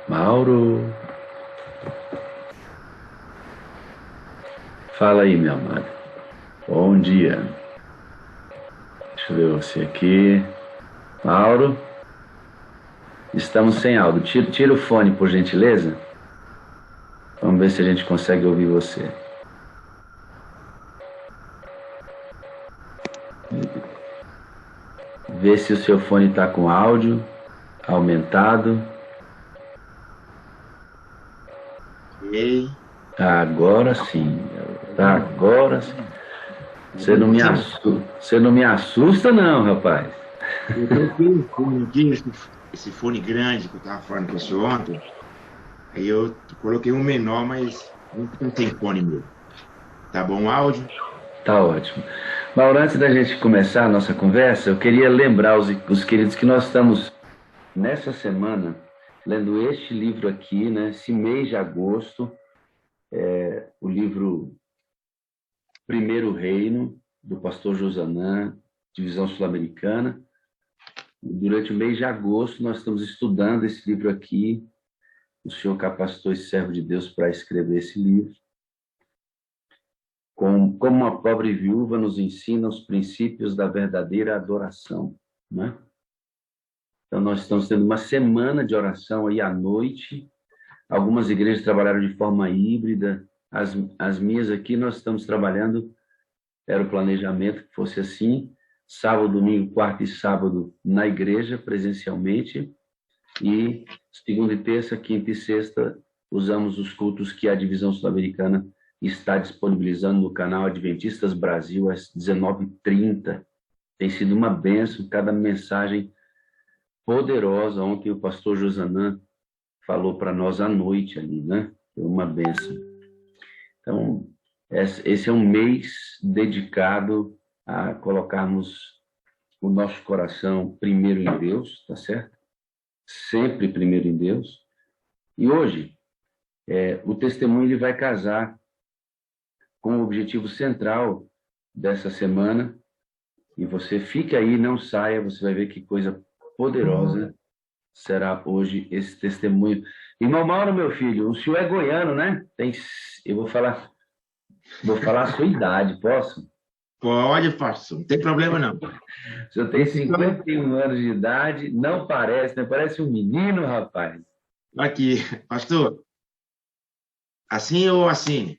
Mauro. Fala aí, meu amado. Bom dia. Deixa eu ver você aqui. Mauro. Estamos sem áudio. Tira o fone, por gentileza. Vamos ver se a gente consegue ouvir você. Vê se o seu fone está com áudio aumentado. Ei. Agora sim. Agora sim. Você não me assusta, não, rapaz. Eu troquei um fone aqui, esse fone grande que eu estava falando com você ontem. Aí eu coloquei um menor, mas não tem fone meu. Tá bom o áudio? Tá ótimo. Mauro, antes da gente começar a nossa conversa, eu queria lembrar os queridos que nós estamos, nessa semana, lendo este livro aqui, né? Esse mês de agosto, o livro Primeiro Reino, do pastor Josanã, Divisão Sul-Americana. Durante o mês de agosto, nós estamos estudando esse livro aqui. O Senhor capacitou esse servo de Deus para escrever esse livro. Como uma pobre viúva nos ensina os princípios da verdadeira adoração, né? Então, nós estamos tendo uma semana de oração aí à noite. Algumas igrejas trabalharam de forma híbrida. As minhas aqui, nós estamos trabalhando, era o planejamento que fosse assim, sábado, domingo, quarta e sábado na igreja, presencialmente, e segunda e terça, quinta e sexta, usamos os cultos que a Divisão Sul-Americana está disponibilizando no canal Adventistas Brasil às 19h30. Tem sido uma bênção, cada mensagem poderosa. Ontem o pastor Josanã falou para nós à noite ali, né? Foi uma bênção. Então, esse é um mês dedicado a colocarmos o nosso coração primeiro em Deus, tá certo? Sempre primeiro em Deus. E hoje, o testemunho ele vai casar com o objetivo central dessa semana. E você fique aí, não saia, você vai ver que coisa poderosa será hoje esse testemunho. Irmão Mauro, meu filho, o senhor é goiano, né? Eu vou falar a sua idade, posso? Pode, pastor. Não tem problema, não. O senhor tem 51 anos de idade, não parece, né? Parece um menino, rapaz. Aqui, pastor. Assim ou assim?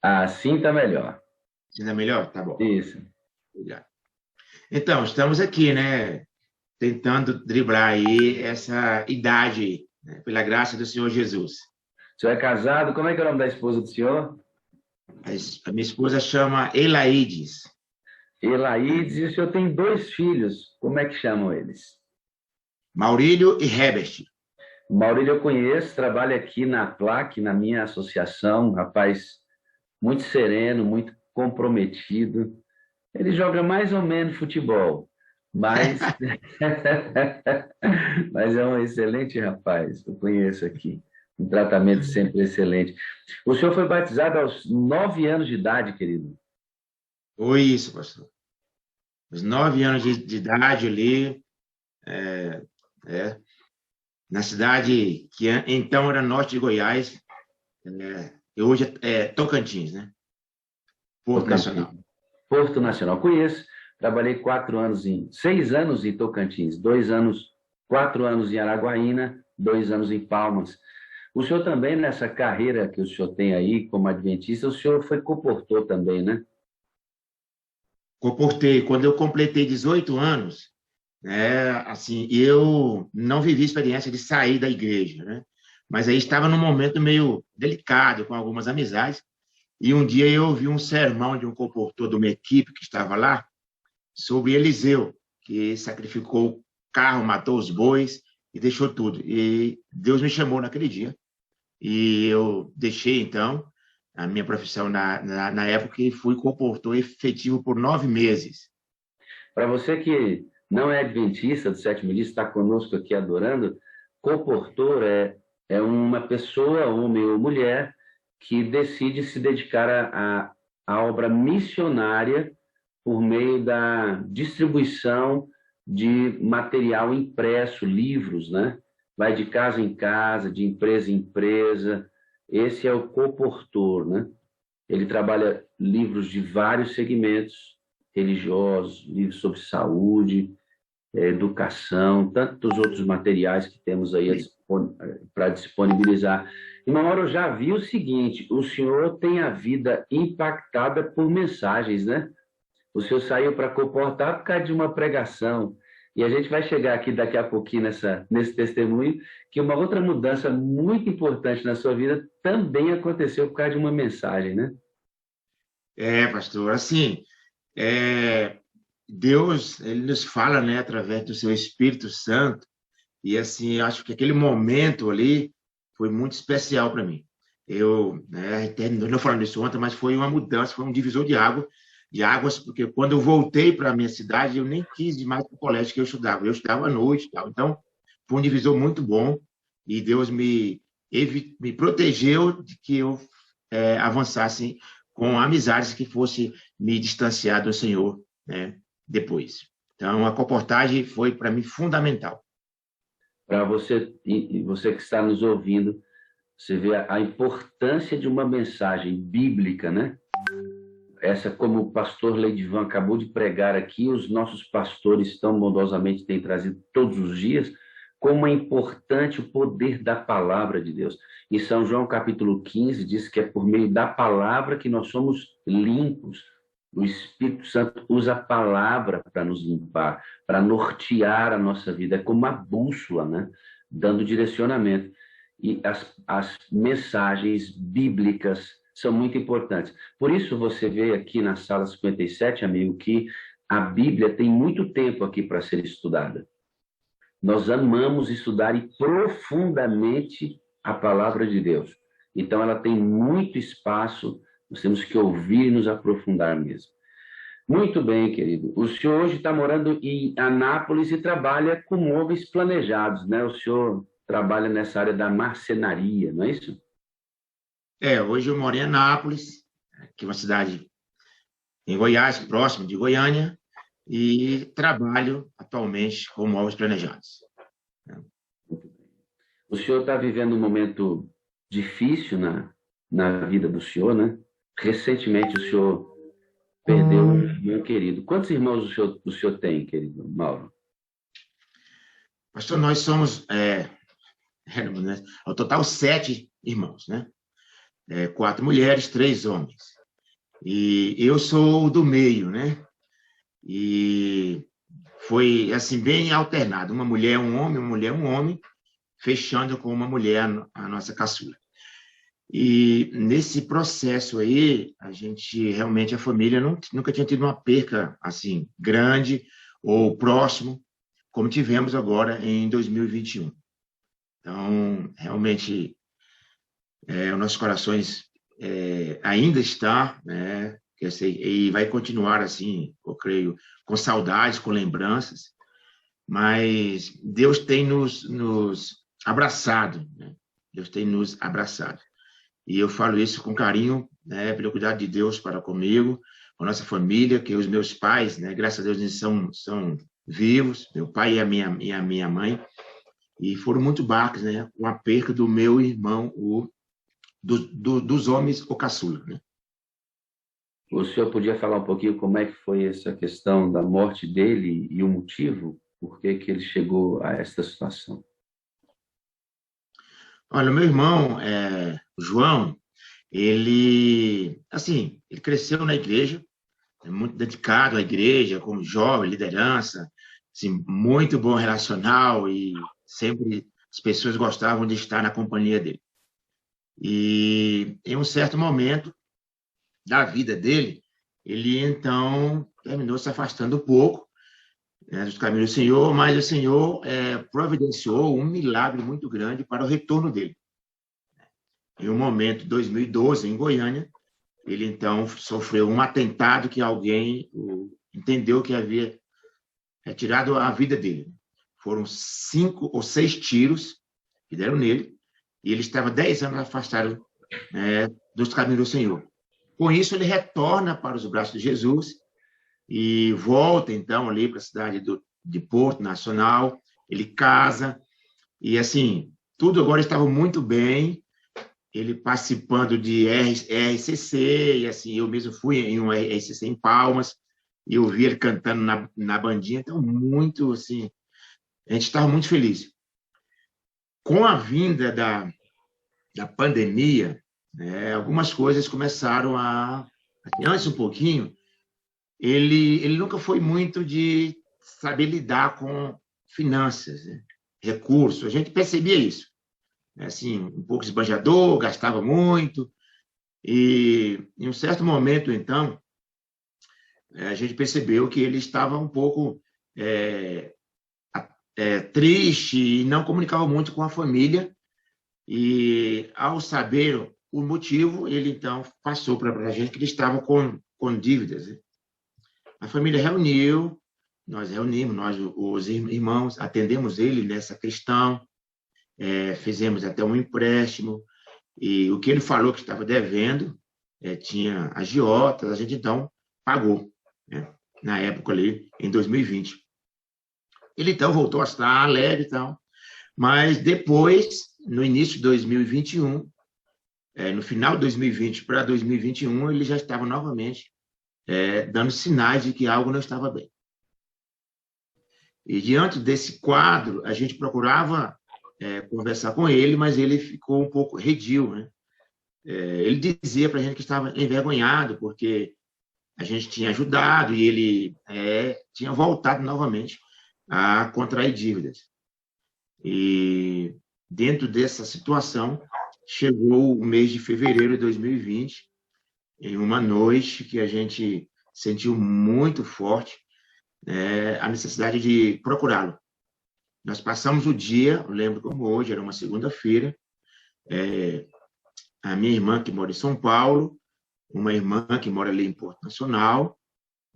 Assim tá melhor. Assim é melhor? Tá bom. Isso. Obrigado. Então, estamos aqui, né? Tentando driblar aí essa idade, né, pela graça do Senhor Jesus. O senhor é casado? Como é que é o nome da esposa do senhor? A minha esposa chama Elaides. Elaides, e o senhor tem 2 filhos. Como é que chamam eles? Maurílio e Herbert. O Maurílio eu conheço, trabalha aqui na PLAC, na minha associação, um rapaz muito sereno, muito comprometido. Ele joga mais ou menos futebol, mas, mas é um excelente rapaz, eu conheço aqui. Um tratamento sempre excelente. O senhor foi batizado aos 9 anos de idade, querido? Foi isso, pastor. Os 9 anos de idade ali, na cidade que então era norte de Goiás, e hoje é Tocantins, né? Porto Nacional. Porto Nacional, conheço. Trabalhei 6 anos em Tocantins, 2 anos, 4 anos em Araguaína, 2 anos em Palmas. O senhor também, nessa carreira que o senhor tem aí como adventista, o senhor foi comportor também, né? Comportei. Quando eu completei 18 anos, né, assim, eu não vivi a experiência de sair da igreja, né? Mas aí estava num momento meio delicado, com algumas amizades, e um dia eu ouvi um sermão de um comportor de uma equipe que estava lá, sobre Eliseu, que sacrificou o carro, matou os bois e deixou tudo. E Deus me chamou naquele dia. E eu deixei, então, a minha profissão na época e fui comportor efetivo por 9 meses. Para você que não é adventista do sétimo dia, está conosco aqui adorando, comportor é uma pessoa, homem ou mulher, que decide se dedicar à obra missionária por meio da distribuição de material impresso, livros, né? Vai de casa em casa, de empresa em empresa. Esse é o coportor, né? Ele trabalha livros de vários segmentos religiosos, livros sobre saúde, educação, tantos outros materiais que temos aí para disponibilizar. Irmão Mauro, eu já vi o seguinte, o senhor tem a vida impactada por mensagens, né? O senhor saiu para comportar por causa de uma pregação. E a gente vai chegar aqui daqui a pouquinho nesse testemunho, que uma outra mudança muito importante na sua vida também aconteceu por causa de uma mensagem, né? Pastor, assim, Deus, ele nos fala, né, através do seu Espírito Santo, e assim, eu acho que aquele momento ali foi muito especial para mim. Eu, né, não falando isso ontem, mas foi uma mudança, foi um divisor de águas, porque quando eu voltei para a minha cidade, eu nem quis ir mais para o colégio que eu estudava à noite, tal. Então, foi um divisor muito bom, e Deus me protegeu de que eu avançasse com amizades que fosse me distanciar do Senhor, né, depois. Então, a comportagem foi, para mim, fundamental. Para você, e você que está nos ouvindo, você vê a importância de uma mensagem bíblica, né? Essa, como o pastor Leidivan acabou de pregar aqui, os nossos pastores tão bondosamente têm trazido todos os dias, como é importante o poder da palavra de Deus. Em São João capítulo 15 diz que é por meio da palavra que nós somos limpos. O Espírito Santo usa a palavra para nos limpar, para nortear a nossa vida. É como uma bússola, né? Dando direcionamento. E as mensagens bíblicas são muito importantes. Por isso você vê aqui na sala 57, amigo, que a Bíblia tem muito tempo aqui para ser estudada. Nós amamos estudar e profundamente a palavra de Deus. Então ela tem muito espaço, nós temos que ouvir e nos aprofundar mesmo. Muito bem, querido. O senhor hoje está morando em Anápolis e trabalha com móveis planejados, né? O senhor trabalha nessa área da marcenaria, não é isso? Hoje eu moro em Anápolis, que é uma cidade em Goiás, próximo de Goiânia, e trabalho atualmente com móveis planejados. O senhor está vivendo um momento difícil na vida do senhor, né? Recentemente o senhor perdeu um irmão querido. Quantos irmãos o senhor tem, querido Mauro? Pastor, nós somos, ao total, 7 irmãos, né? 4 mulheres, 3 homens. E eu sou do meio, né? E foi, assim, bem alternado. Uma mulher, um homem, uma mulher, um homem, fechando com uma mulher, a nossa caçula. E nesse processo aí, a gente, realmente, a família nunca tinha tido uma perca, assim, grande ou próximo, como tivemos agora em 2021. Então, realmente, os nossos corações ainda está, né? E vai continuar assim, eu creio, com saudades, com lembranças, mas Deus tem nos abraçado, né? Deus tem nos abraçado. E eu falo isso com carinho, né, pelo cuidado de Deus para comigo, com a nossa família, que os meus pais, né, graças a Deus, eles são vivos, meu pai e a minha mãe, e foram muito barcos, né, com a perca do meu irmão, dos homens, o caçula, né? O senhor podia falar um pouquinho como é que foi essa questão da morte dele e o motivo? Por que ele chegou a esta situação? Olha, meu irmão, o João, ele cresceu na igreja, muito dedicado à igreja, como jovem, liderança, assim, muito bom relacional e sempre as pessoas gostavam de estar na companhia dele. E em um certo momento da vida dele, ele então terminou se afastando um pouco, né, dos caminhos do Senhor, mas o Senhor providenciou um milagre muito grande para o retorno dele. Em um momento, 2012, em Goiânia, ele então sofreu um atentado que alguém entendeu que havia tirado a vida dele. Foram 5 ou 6 tiros que deram nele, e ele estava 10 anos afastado dos caminhos do Senhor. Com isso, ele retorna para os braços de Jesus e volta, então, ali para a cidade de Porto Nacional, ele casa, e assim, tudo agora estava muito bem, ele participando de RCC, e assim, eu mesmo fui em um RCC em Palmas, e eu vi ele cantando na bandinha, então muito, assim, a gente estava muito feliz. Com a vinda da pandemia, né, algumas coisas começaram a... Antes um pouquinho, ele nunca foi muito de saber lidar com finanças, né, recursos, a gente percebia isso. Assim, um pouco esbanjador, gastava muito, e em um certo momento, então, a gente percebeu que ele estava um pouco triste e não comunicava muito com a família, e ao saber o motivo, ele então passou para a gente que ele estava com dívidas, né? A família reuniu, nós reunimos, nós, os irmãos, atendemos ele nessa questão, fizemos até um empréstimo, e o que ele falou que estava devendo, tinha agiotas, a gente então pagou, né? Na época ali, em 2020. Ele então voltou a estar alegre e tal, mas depois, no início de 2021, no final de 2020 para 2021, ele já estava novamente dando sinais de que algo não estava bem. E diante desse quadro, a gente procurava conversar com ele, mas ele ficou um pouco redio, né? Ele dizia para a gente que estava envergonhado, porque a gente tinha ajudado e ele tinha voltado novamente a contrair dívidas. E dentro dessa situação, chegou o mês de fevereiro de 2020, em uma noite que a gente sentiu muito forte a necessidade de procurá-lo. Nós passamos o dia, eu lembro como hoje, era uma segunda-feira, a minha irmã que mora em São Paulo, uma irmã que mora ali em Porto Nacional,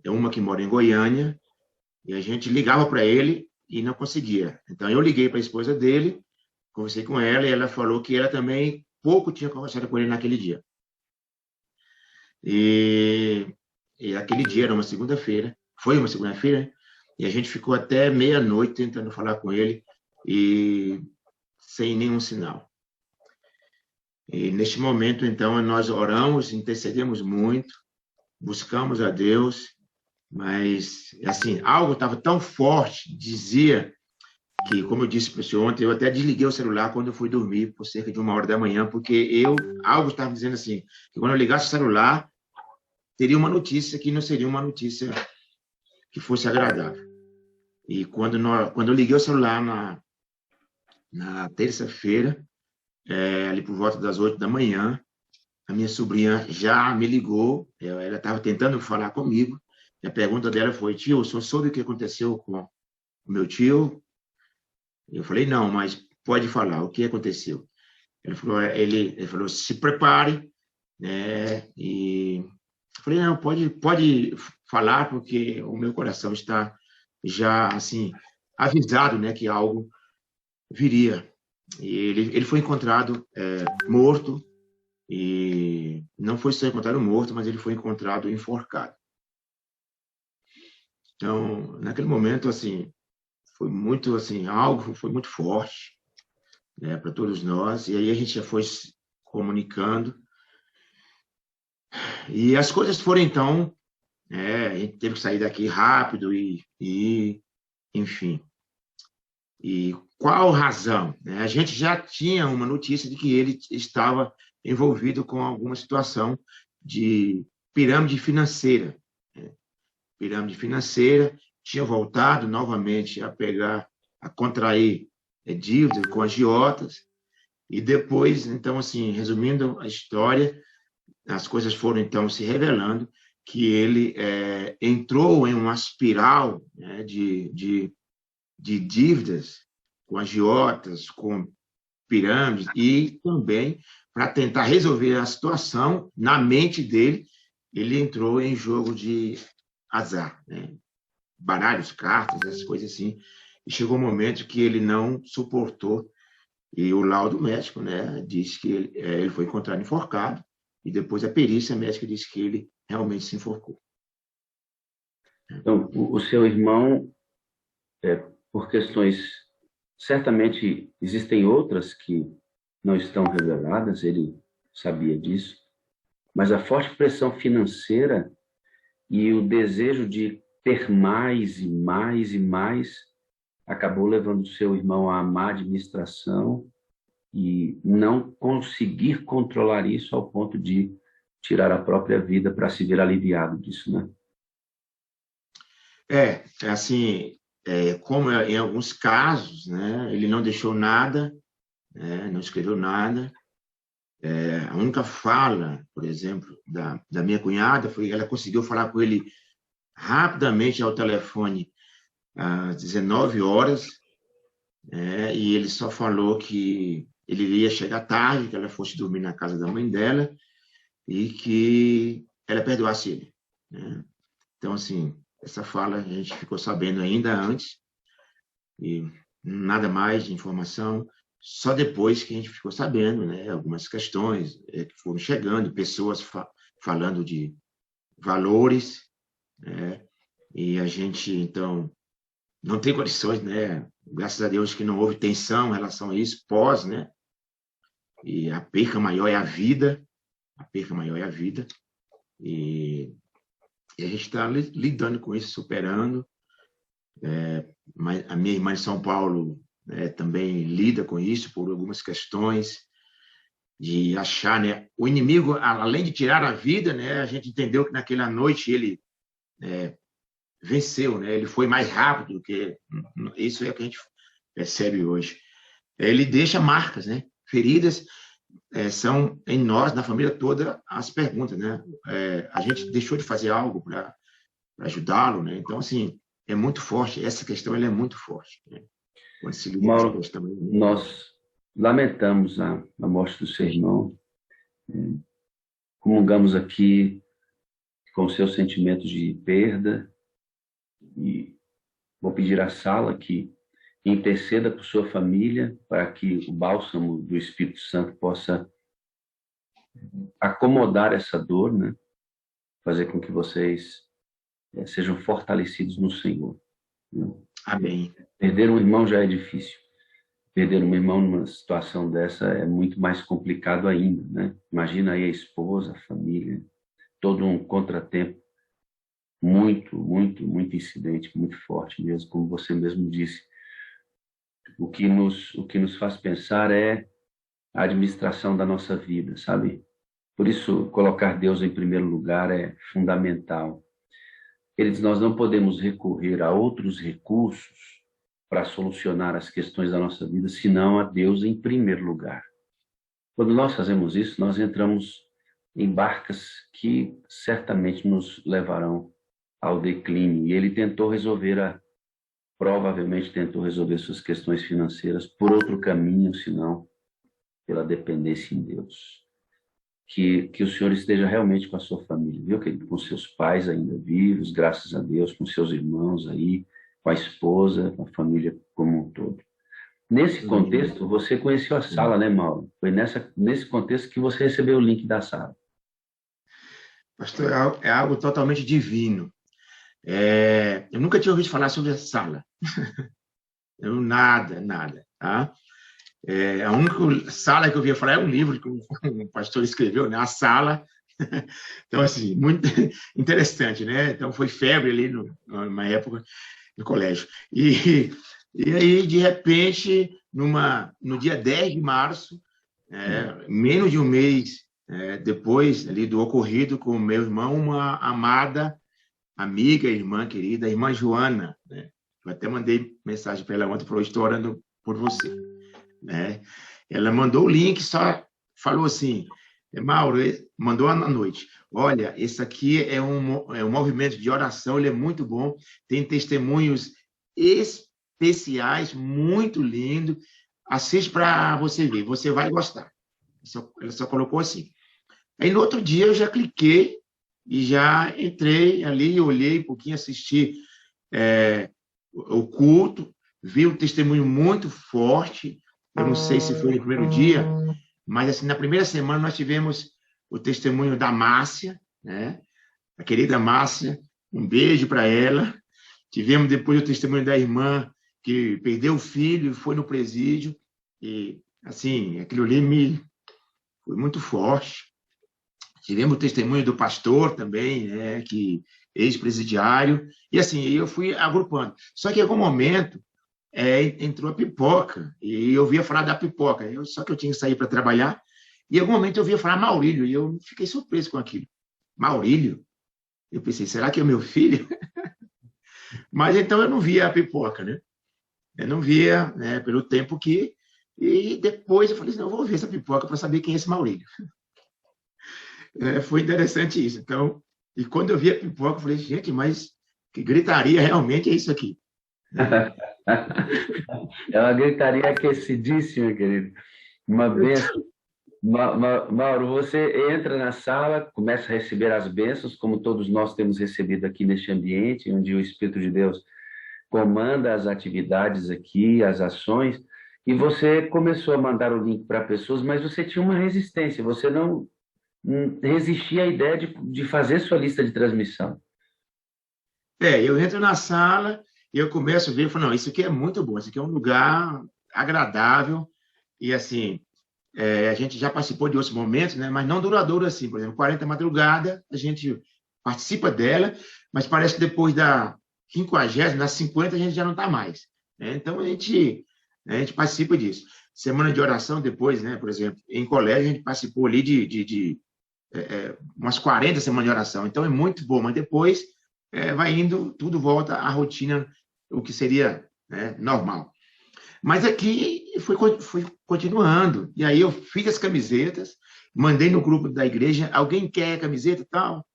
uma que mora em Goiânia, e a gente ligava para ele e não conseguia. Então, eu liguei para a esposa dele, conversei com ela, e ela falou que ela também pouco tinha conversado com ele naquele dia. E aquele dia era uma segunda-feira, foi uma segunda-feira, e a gente ficou até meia-noite tentando falar com ele, e sem nenhum sinal. E neste momento, então, nós oramos, intercedemos muito, buscamos a Deus, mas, assim, algo estava tão forte, dizia que, como eu disse para o senhor ontem, eu até desliguei o celular quando eu fui dormir, por cerca de 1h da manhã, porque algo estava dizendo assim, que quando eu ligasse o celular, teria uma notícia que não seria uma notícia que fosse agradável. E quando eu liguei o celular na terça-feira, ali por volta das 8 da manhã, a minha sobrinha já me ligou, ela estava tentando falar comigo, e a pergunta dela foi: tio, o senhor soube o que aconteceu com o meu tio? Eu falei: não, mas pode falar, o que aconteceu? Ele falou: se prepare, né? E eu falei: não, pode falar, porque o meu coração está já, assim, avisado, né, que algo viria. E ele foi encontrado morto, e não foi só encontrado morto, mas ele foi encontrado enforcado. Então, naquele momento, assim, foi muito, assim, algo foi muito forte, né, para todos nós, e aí a gente já foi se comunicando, e as coisas foram, então, a gente teve que sair daqui rápido enfim. E qual razão? A gente já tinha uma notícia de que ele estava envolvido com alguma situação de pirâmide financeira. Pirâmide financeira, tinha voltado novamente a contrair dívidas com agiotas, e depois, então, assim, resumindo a história, as coisas foram, então, se revelando que ele entrou em uma espiral, né, de dívidas com agiotas, com pirâmides, e também, para tentar resolver a situação, na mente dele, ele entrou em jogo de azar, né? Baralhos, cartas, essas coisas assim, e chegou um momento que ele não suportou, e o laudo médico, né, disse que ele foi encontrado enforcado, e depois a perícia médica disse que ele realmente se enforcou. Então, o seu irmão por questões, certamente existem outras que não estão reveladas, ele sabia disso, mas a forte pressão financeira e o desejo de ter mais e mais e mais acabou levando seu irmão a má administração e não conseguir controlar isso ao ponto de tirar a própria vida para se ver aliviado disso, né? É assim, como em alguns casos, né, ele não deixou nada, né, não escreveu nada. A única fala, por exemplo, da minha cunhada foi que ela conseguiu falar com ele rapidamente ao telefone às 19 horas, e ele só falou que ele iria chegar tarde, que ela fosse dormir na casa da mãe dela e que ela perdoasse ele, né? Então, assim, essa fala a gente ficou sabendo ainda antes e nada mais de informação, só depois que a gente ficou sabendo, né, algumas questões que foram chegando, pessoas falando de valores, né, e a gente, então, não tem condições, né? Graças a Deus que não houve tensão em relação a isso, pós, né? E a perca maior é a vida, a perca maior é a vida, e a gente está lidando com isso, superando. A minha irmã em São Paulo também lida com isso por algumas questões de achar, né? O inimigo, além de tirar a vida, né? A gente entendeu que naquela noite ele venceu, né? Ele foi mais rápido do que isso é o que a gente percebe hoje. Ele deixa marcas, né? Feridas são em nós, na família toda, as perguntas, né? A gente deixou de fazer algo para ajudá-lo, né? Então, assim, é muito forte. Essa questão ela é muito forte, né? Quando se lida com essa Mauro, questão. nós lamentamos a morte do seu irmão, comungamos aqui com seus sentimentos de perda e vou pedir à sala que interceda por sua família para que o bálsamo do Espírito Santo possa acomodar essa dor, né? Fazer com que vocês sejam fortalecidos no Senhor, né? Amém. Perder um irmão já é difícil. Perder um irmão numa situação dessa é muito mais complicado ainda, né? Imagina aí a esposa, a família, todo um contratempo muito, muito, muito incidente, muito forte mesmo, como você mesmo disse. O que nos faz pensar é a administração da nossa vida, sabe? Por isso, colocar Deus em primeiro lugar é fundamental. Nós não podemos recorrer a outros recursos para solucionar as questões da nossa vida, senão a Deus em primeiro lugar. Quando nós fazemos isso, nós entramos em barcas que certamente nos levarão ao declínio. E ele provavelmente tentou resolver suas questões financeiras por outro caminho, senão pela dependência em Deus. Que o Senhor esteja realmente com a sua família, viu, querido? Com seus pais ainda vivos, graças a Deus, com seus irmãos aí, com a esposa, com a família como um todo. Nesse contexto, você conheceu a sala, né, Mauro? Foi nesse contexto que você recebeu o link da sala. Pastor, é algo totalmente divino. Eu nunca tinha ouvido falar sobre a sala. Nada, tá? A única sala que eu ouvia falar é um livro que um pastor escreveu, né? A Sala. Então, assim, muito interessante, né? Então, foi febre ali numa época no colégio. E aí, de repente, no dia 10 de março, menos de um mês depois ali do ocorrido com o meu irmão, uma amada amiga, irmã querida, a irmã Joana, né? Eu até mandei mensagem para ela ontem, falou, estou orando por você, né? Ela mandou o link, só falou assim, Mauro, mandou à noite, olha, esse aqui é um movimento de oração, ele é muito bom, tem testemunhos especiais, muito lindo, assiste para você ver, você vai gostar. Ela só colocou assim. Aí, no outro dia, eu já cliquei e já entrei ali, olhei um pouquinho, assisti o culto, vi um testemunho muito forte. Eu não sei se foi no primeiro dia, mas assim, na primeira semana nós tivemos o testemunho da Márcia, né? A querida Márcia, um beijo para ela. Tivemos depois o testemunho da irmã que perdeu o filho, foi no presídio, e, assim, aquilo ali foi muito forte. Tivemos o testemunho do pastor também, né, que ex-presidiário, e assim, eu fui agrupando. Só que em algum momento entrou a pipoca, e eu ouvia falar da pipoca, só que eu tinha que sair para trabalhar, e em algum momento eu ouvia falar Maurílio, e eu fiquei surpreso com aquilo. Maurílio? Eu pensei, será que é o meu filho? Mas então eu não via a pipoca, né? Eu não via, né, pelo tempo que... E depois eu falei assim, não, eu vou ver essa pipoca para saber quem é esse Maurílio. Foi interessante isso. Então, e quando eu vi a pipoca, eu falei, gente, mas que gritaria realmente é isso aqui? É uma gritaria aquecidíssima, querido. Uma bênção. Mauro, você entra na sala, começa a receber as bênçãos, como todos nós temos recebido aqui neste ambiente, onde o Espírito de Deus comanda as atividades aqui, as ações, e você começou a mandar o link para pessoas, mas você tinha uma resistência, você não resistia à ideia de fazer sua lista de transmissão. Eu entro na sala e eu começo a ver, eu falo, não, isso aqui é muito bom, isso aqui é um lugar agradável, e assim, a gente já participou de outros momentos, né, mas não duradouro assim, por exemplo, 40 madrugada, a gente participa dela, mas parece que depois da 50ª, das 50, a gente já não está mais, né? Então, a gente participa disso. Semana de oração depois, né, por exemplo, em colégio, a gente participou ali de umas 40 semanas de oração, então é muito bom, mas depois vai indo, tudo volta à rotina, o que seria, né, normal. Mas aqui fui continuando. E aí eu fiz as camisetas, mandei no grupo da igreja, alguém quer camiseta e tal?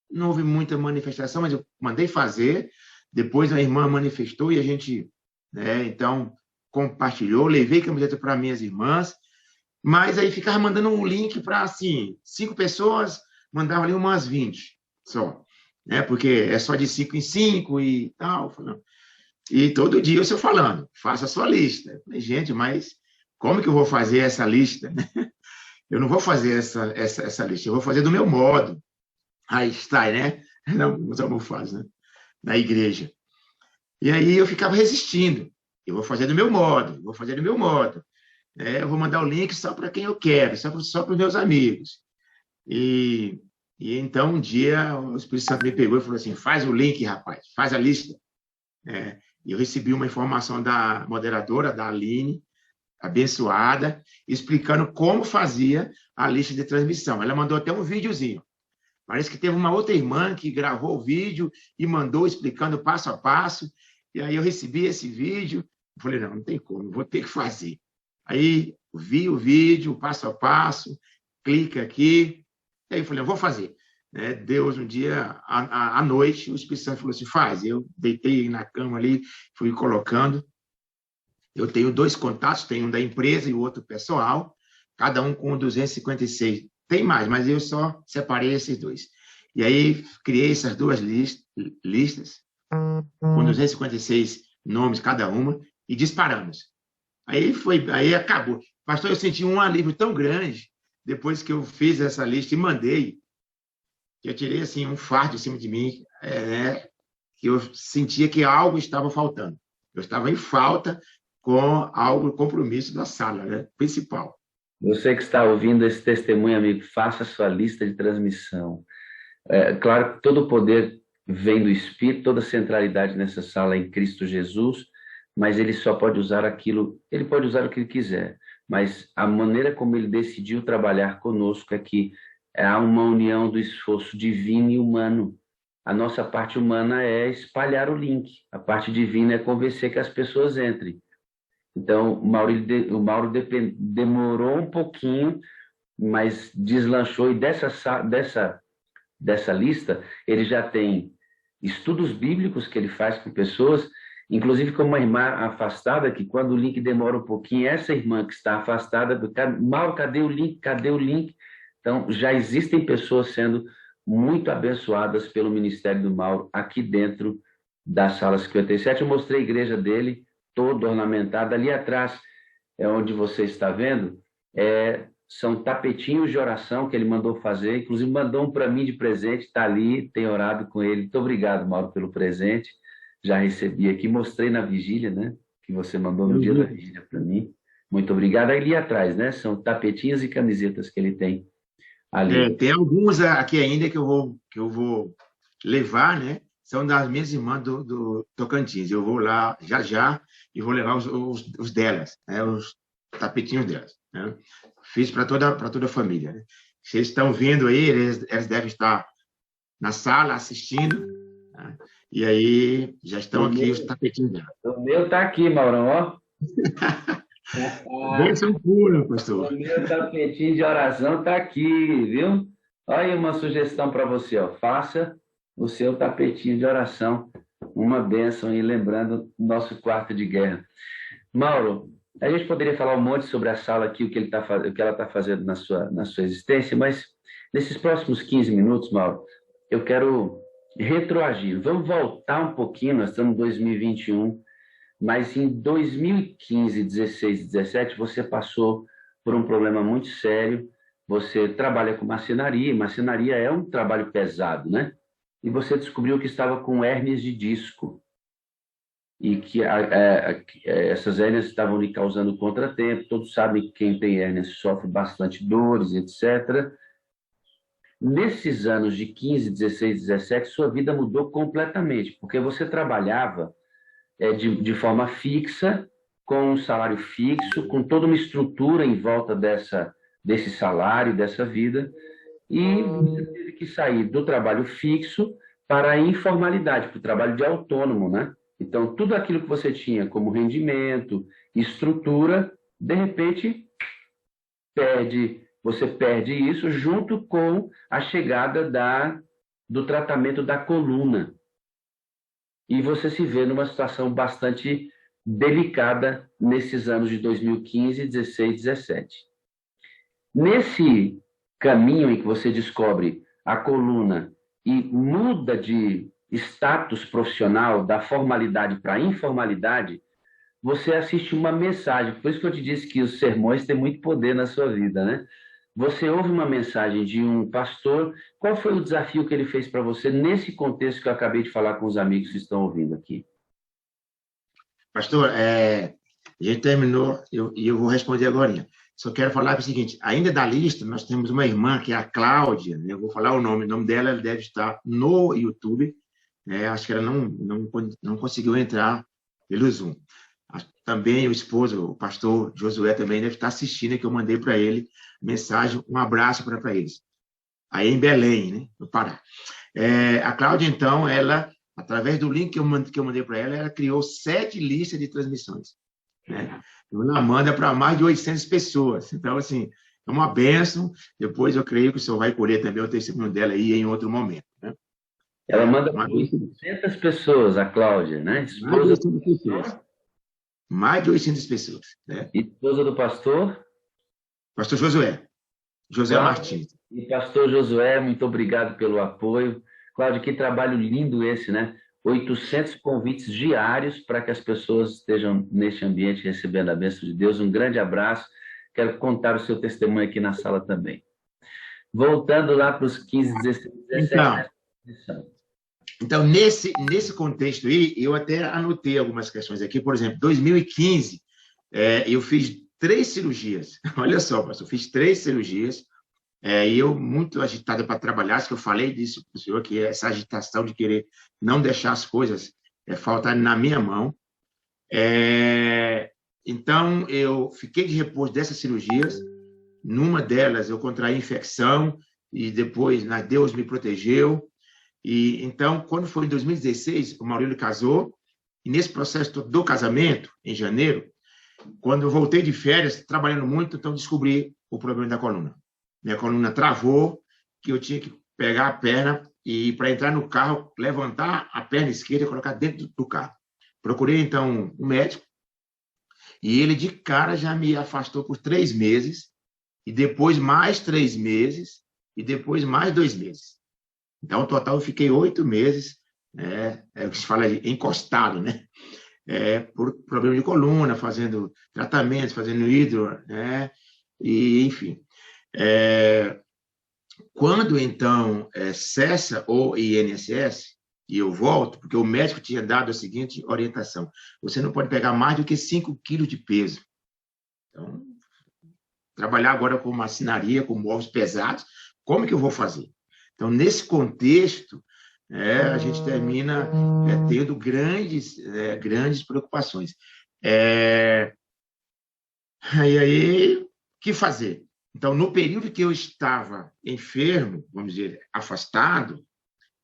Não houve muita manifestação, mas eu mandei fazer. Depois a irmã manifestou e a gente, né, então, compartilhou, levei camiseta para minhas irmãs, mas aí ficava mandando um link para, assim, 5 pessoas, mandava ali umas 20 só, né, porque é só de 5 em 5 e tal. E todo dia eu estou falando, faça a sua lista. Eu falei, gente, mas como que eu vou fazer essa lista? Eu não vou fazer essa lista, eu vou fazer do meu modo. Aí está, né? Não, os almofados, né? Na igreja. E aí eu ficava resistindo. Eu vou fazer do meu modo, eu vou fazer do meu modo. Eu vou mandar o link só para quem eu quero, só para os meus amigos. E então, um dia, o Espírito Santo me pegou e falou assim, faz o link, rapaz, faz a lista. E eu recebi uma informação da moderadora, da Aline, abençoada, explicando como fazia a lista de transmissão. Ela mandou até um videozinho. Parece que teve uma outra irmã que gravou o vídeo e mandou explicando passo a passo. E aí eu recebi esse vídeo. Falei, não tem como, vou ter que fazer. Aí vi o vídeo, passo a passo, clica aqui. E aí eu falei, eu vou fazer. Deus, um dia, à noite, o Espírito Santo falou assim, faz. Eu deitei na cama ali, fui colocando. Eu tenho 2 contatos, tenho um da empresa e o outro pessoal, cada um com 256. Tem mais, mas eu só separei esses 2. E aí, criei essas 2 listas, com 256 nomes cada uma, e disparamos. Aí acabou. Pastor, eu senti um alívio tão grande, depois que eu fiz essa lista e mandei, que eu tirei assim, um fardo em cima de mim, que eu sentia que algo estava faltando. Eu estava em falta com algo, compromisso da sala, né, principal. Você que está ouvindo esse testemunho, amigo, faça a sua lista de transmissão. Claro que todo o poder vem do Espírito, toda a centralidade nessa sala é em Cristo Jesus, mas ele só pode usar ele pode usar o que ele quiser, mas a maneira como ele decidiu trabalhar conosco é que há uma união do esforço divino e humano. A nossa parte humana é espalhar o link, a parte divina é convencer que as pessoas entrem. Então, o Mauro demorou um pouquinho, mas deslanchou, e dessa lista, ele já tem estudos bíblicos que ele faz com pessoas, inclusive com uma irmã afastada, que quando o link demora um pouquinho, essa irmã que está afastada, Mauro, cadê o link? Cadê o link? Então, já existem pessoas sendo muito abençoadas pelo ministério do Mauro aqui dentro da sala 57. Eu mostrei a igreja dele, todo ornamentado. Ali atrás, onde você está vendo, são tapetinhos de oração que ele mandou fazer, inclusive mandou um para mim de presente, está ali, tem orado com ele. Muito obrigado, Mauro, pelo presente. já recebi aqui, mostrei na vigília, né? Que você mandou no dia da vigília para mim. Muito obrigado. Aí ali atrás, né? São tapetinhas e camisetas que ele tem ali. Tem alguns aqui ainda que eu vou levar, né? São das minhas irmãs do Tocantins. Eu vou lá já já e vou levar os delas, né? Os tapetinhos delas, né? Fiz para toda a família, né? Vocês estão vendo aí, eles devem estar na sala assistindo, né? E aí já estão aqui os tapetinhos delas. O meu tá aqui, Maurão, ó. Bênção pura, O pastor. meu tapetinho de oração tá aqui, viu? Olha aí uma sugestão para você, ó. Faça o seu tapetinho de oração, uma bênção, e lembrando nosso quarto de guerra. Mauro, a gente poderia falar um monte sobre a sala aqui, o que ela está fazendo na sua existência, mas nesses próximos 15 minutos, Mauro, eu quero retroagir. Vamos voltar um pouquinho, nós estamos em 2021, mas em 2015, 16, 17, você passou por um problema muito sério. Você trabalha com marcenaria, e marcenaria é um trabalho pesado, né? E você descobriu que estava com hérnias de disco e que essas hérnias estavam lhe causando contratempo. Todos sabem que quem tem hérnias sofre bastante dores, etc. Nesses anos de 15, 16, 17, sua vida mudou completamente, porque você trabalhava de forma fixa, com um salário fixo, com toda uma estrutura em volta desse salário, dessa vida, e você teve que sair do trabalho fixo para a informalidade, para o trabalho de autônomo, né? Então, tudo aquilo que você tinha como rendimento, estrutura, de repente, você perde isso junto com a chegada do tratamento da coluna. E você se vê numa situação bastante delicada nesses anos de 2015, 16, 17. Nesse caminho em que você descobre a coluna e muda de status profissional da formalidade para a informalidade, você assiste uma mensagem. Por isso que eu te disse que os sermões têm muito poder na sua vida, né? Você ouve uma mensagem de um pastor. Qual foi o desafio que ele fez para você nesse contexto que eu acabei de falar com os amigos que estão ouvindo aqui? Pastor, a gente terminou e eu vou responder agora. Só quero falar o seguinte, ainda da lista, nós temos uma irmã, que é a Cláudia, né? Eu vou falar o nome dela, ela deve estar no YouTube, né? Acho que ela não conseguiu entrar pelo Zoom. Também o esposo, o pastor Josué, também deve estar assistindo, que eu mandei para ele mensagem, um abraço para eles. Aí em Belém, né? No Pará. A Cláudia, então, ela, através do link que eu mandei para ela, ela criou 7 listas de transmissões, né? Ela manda para mais de 800 pessoas. Então, assim, é uma bênção. Depois eu creio que o senhor vai colher também o testemunho dela aí em outro momento, né? Ela manda para 800 pessoas, a Cláudia, né? Esposa do pastor. Mais de 800 pessoas, né? Esposa do pastor? Pastor Josué. José Martins. E pastor Josué, muito obrigado pelo apoio. Cláudio, que trabalho lindo esse, né? 800 convites diários para que as pessoas estejam neste ambiente recebendo a bênção de Deus. Um grande abraço. Quero contar o seu testemunho aqui na sala também. Voltando lá para os 15, 16, 17. Então, nesse contexto aí, eu até anotei algumas questões aqui. Por exemplo, 2015, eu fiz 3 cirurgias. Olha só, pastor, fiz 3 cirurgias. E eu muito agitado para trabalhar, acho que eu falei disso para o senhor, que essa agitação de querer não deixar as coisas faltarem na minha mão. Então, eu fiquei de repouso dessas cirurgias. Numa delas, eu contraí infecção e depois Deus me protegeu. E então, quando foi em 2016, o Maurílio casou, e nesse processo do casamento, em janeiro, quando eu voltei de férias, trabalhando muito, então descobri o problema da coluna. Minha coluna travou, que eu tinha que pegar a perna e, para entrar no carro, levantar a perna esquerda e colocar dentro do carro. Procurei, então, um médico, e ele, de cara, já me afastou por 3 meses, e depois mais 3 meses, e depois mais 2 meses. Então, no total, eu fiquei 8 meses, o que se fala encostado, né? Por problema de coluna, fazendo tratamentos, fazendo hidro, né? E, enfim. Quando, então, cessa o INSS, e eu volto, porque o médico tinha dado a seguinte orientação: você não pode pegar mais do que 5 quilos de peso. Então, trabalhar agora com marcenaria, com móveis pesados, como que eu vou fazer? Então, nesse contexto, a gente termina tendo grandes preocupações. E aí, o que fazer? Então, no período que eu estava enfermo, vamos dizer, afastado,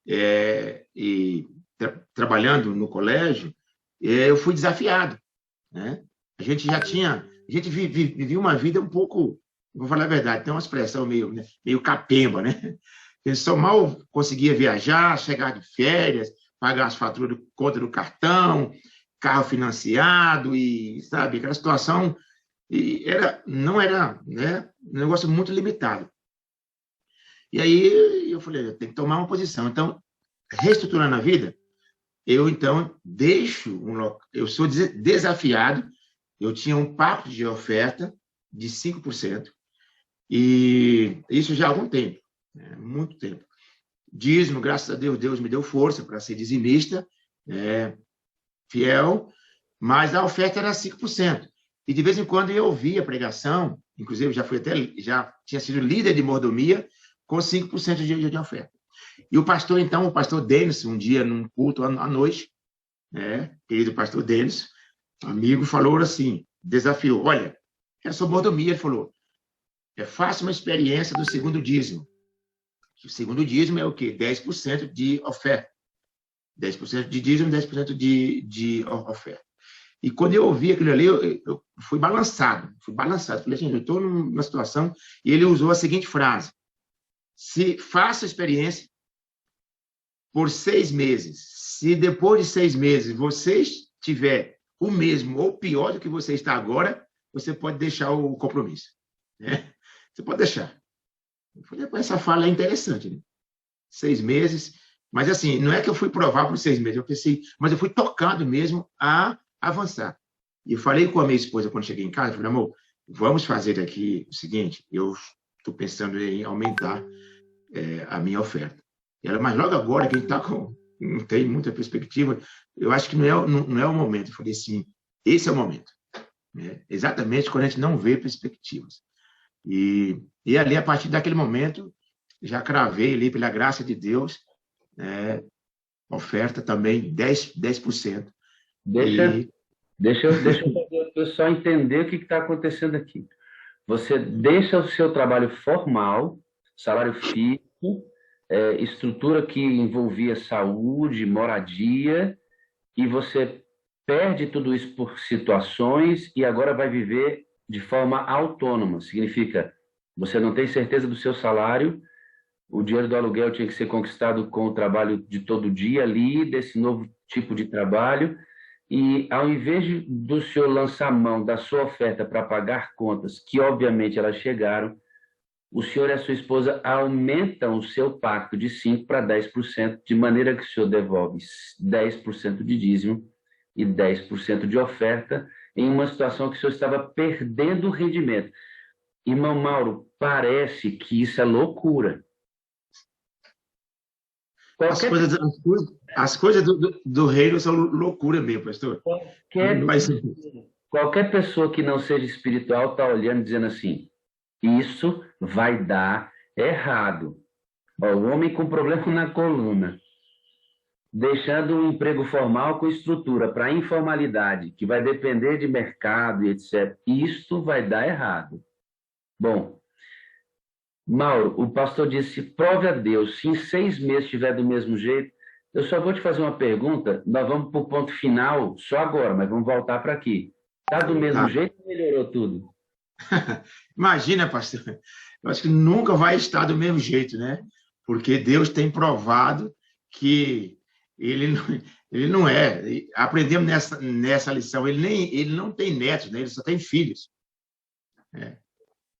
e trabalhando no colégio, eu fui desafiado, né? A gente vivia uma vida um pouco, vou falar a verdade, tem uma expressão meio capenga, né? Eu só mal conseguia viajar, chegar de férias, pagar as faturas, conta do cartão, carro financiado e, sabe, aquela situação, e não era, né, um negócio muito limitado. E aí eu falei, eu tenho que tomar uma posição. Então, reestruturando a vida, eu então eu sou desafiado, eu tinha um pacto de oferta de 5%, e isso já há algum tempo, né, muito tempo. Dízimo, graças a Deus, Deus me deu força para ser dizimista, fiel, mas a oferta era 5%. E de vez em quando eu ouvia a pregação, inclusive já tinha sido líder de mordomia, com 5% de oferta. E o pastor Denis, um dia, num culto à noite, querido pastor Denis, amigo, falou assim, desafiou, olha, era sobre mordomia, ele falou, faça uma experiência do segundo dízimo. O segundo dízimo é o quê? 10% de oferta. 10% de dízimo, 10% de oferta. E quando eu ouvi aquilo ali, eu fui balançado. Falei assim, eu estou numa situação, e ele usou a seguinte frase: faça a experiência por 6 meses. Se depois de 6 meses você tiver o mesmo ou pior do que você está agora, você pode deixar o compromisso, né? Você pode deixar. Essa fala é interessante, né? 6 meses, mas assim, não é que eu fui provar por 6 meses, eu pensei, mas eu fui tocado mesmo a avançar. E eu falei com a minha esposa quando cheguei em casa, falei, amor, vamos fazer aqui o seguinte, eu estou pensando em aumentar a minha oferta. E ela, mas logo agora que a gente não tem muita perspectiva, eu acho que não é o momento. Eu falei assim, esse é o momento, né? Exatamente quando a gente não vê perspectivas. E ali, a partir daquele momento, já cravei ali, pela graça de Deus, oferta também 10%. Deixa o pessoal entender o que está acontecendo aqui. Você deixa o seu trabalho formal, salário fixo, estrutura que envolvia saúde, moradia, e você perde tudo isso por situações e agora vai viver de forma autônoma. Significa, você não tem certeza do seu salário, o dinheiro do aluguel tinha que ser conquistado com o trabalho de todo dia ali, desse novo tipo de trabalho, e ao invés do senhor lançar mão da sua oferta para pagar contas, que obviamente elas chegaram, o senhor e a sua esposa aumentam o seu pacto de 5% para 10%, de maneira que o senhor devolve 10% de dízimo e 10% de oferta, em uma situação que o senhor estava perdendo o rendimento. Irmão Mauro, parece que isso é loucura. As coisas do reino são loucura mesmo, pastor. Qualquer pessoa que não seja espiritual está olhando e dizendo assim, isso vai dar errado. O homem com problema na coluna, deixando um emprego formal com estrutura para informalidade, que vai depender de mercado e etc. Isso vai dar errado. Bom, Mauro, o pastor disse, prove a Deus, se em 6 meses estiver do mesmo jeito, eu só vou te fazer uma pergunta, nós vamos para o ponto final só agora, mas vamos voltar para aqui. Está do mesmo jeito ou melhorou tudo? Imagina, pastor, eu acho que nunca vai estar do mesmo jeito, né? Porque Deus tem provado que ele não é. Aprendemos nessa lição, ele não tem netos, né? Ele só tem filhos.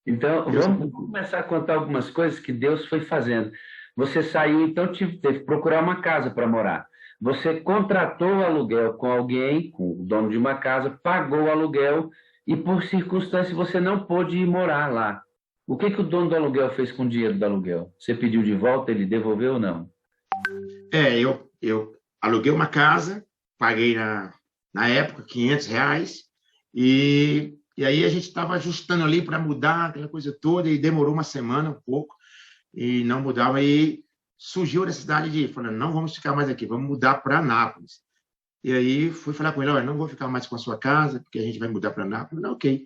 Então, vamos começar a contar algumas coisas que Deus foi fazendo. Você saiu, então teve que procurar uma casa para morar. Você contratou o aluguel com alguém, com o dono de uma casa, pagou o aluguel e, por circunstância, você não pôde ir morar lá. O que o dono do aluguel fez com o dinheiro do aluguel? Você pediu de volta, ele devolveu ou não? aluguei uma casa, paguei na época R$ 500, e aí a gente estava ajustando ali para mudar aquela coisa toda, e demorou uma semana, um pouco, e não mudava, e surgiu a necessidade de, falando, não vamos ficar mais aqui, vamos mudar para Anápolis. E aí fui falar com ele, olha, não vou ficar mais com a sua casa, porque a gente vai mudar para Anápolis. Não, ok,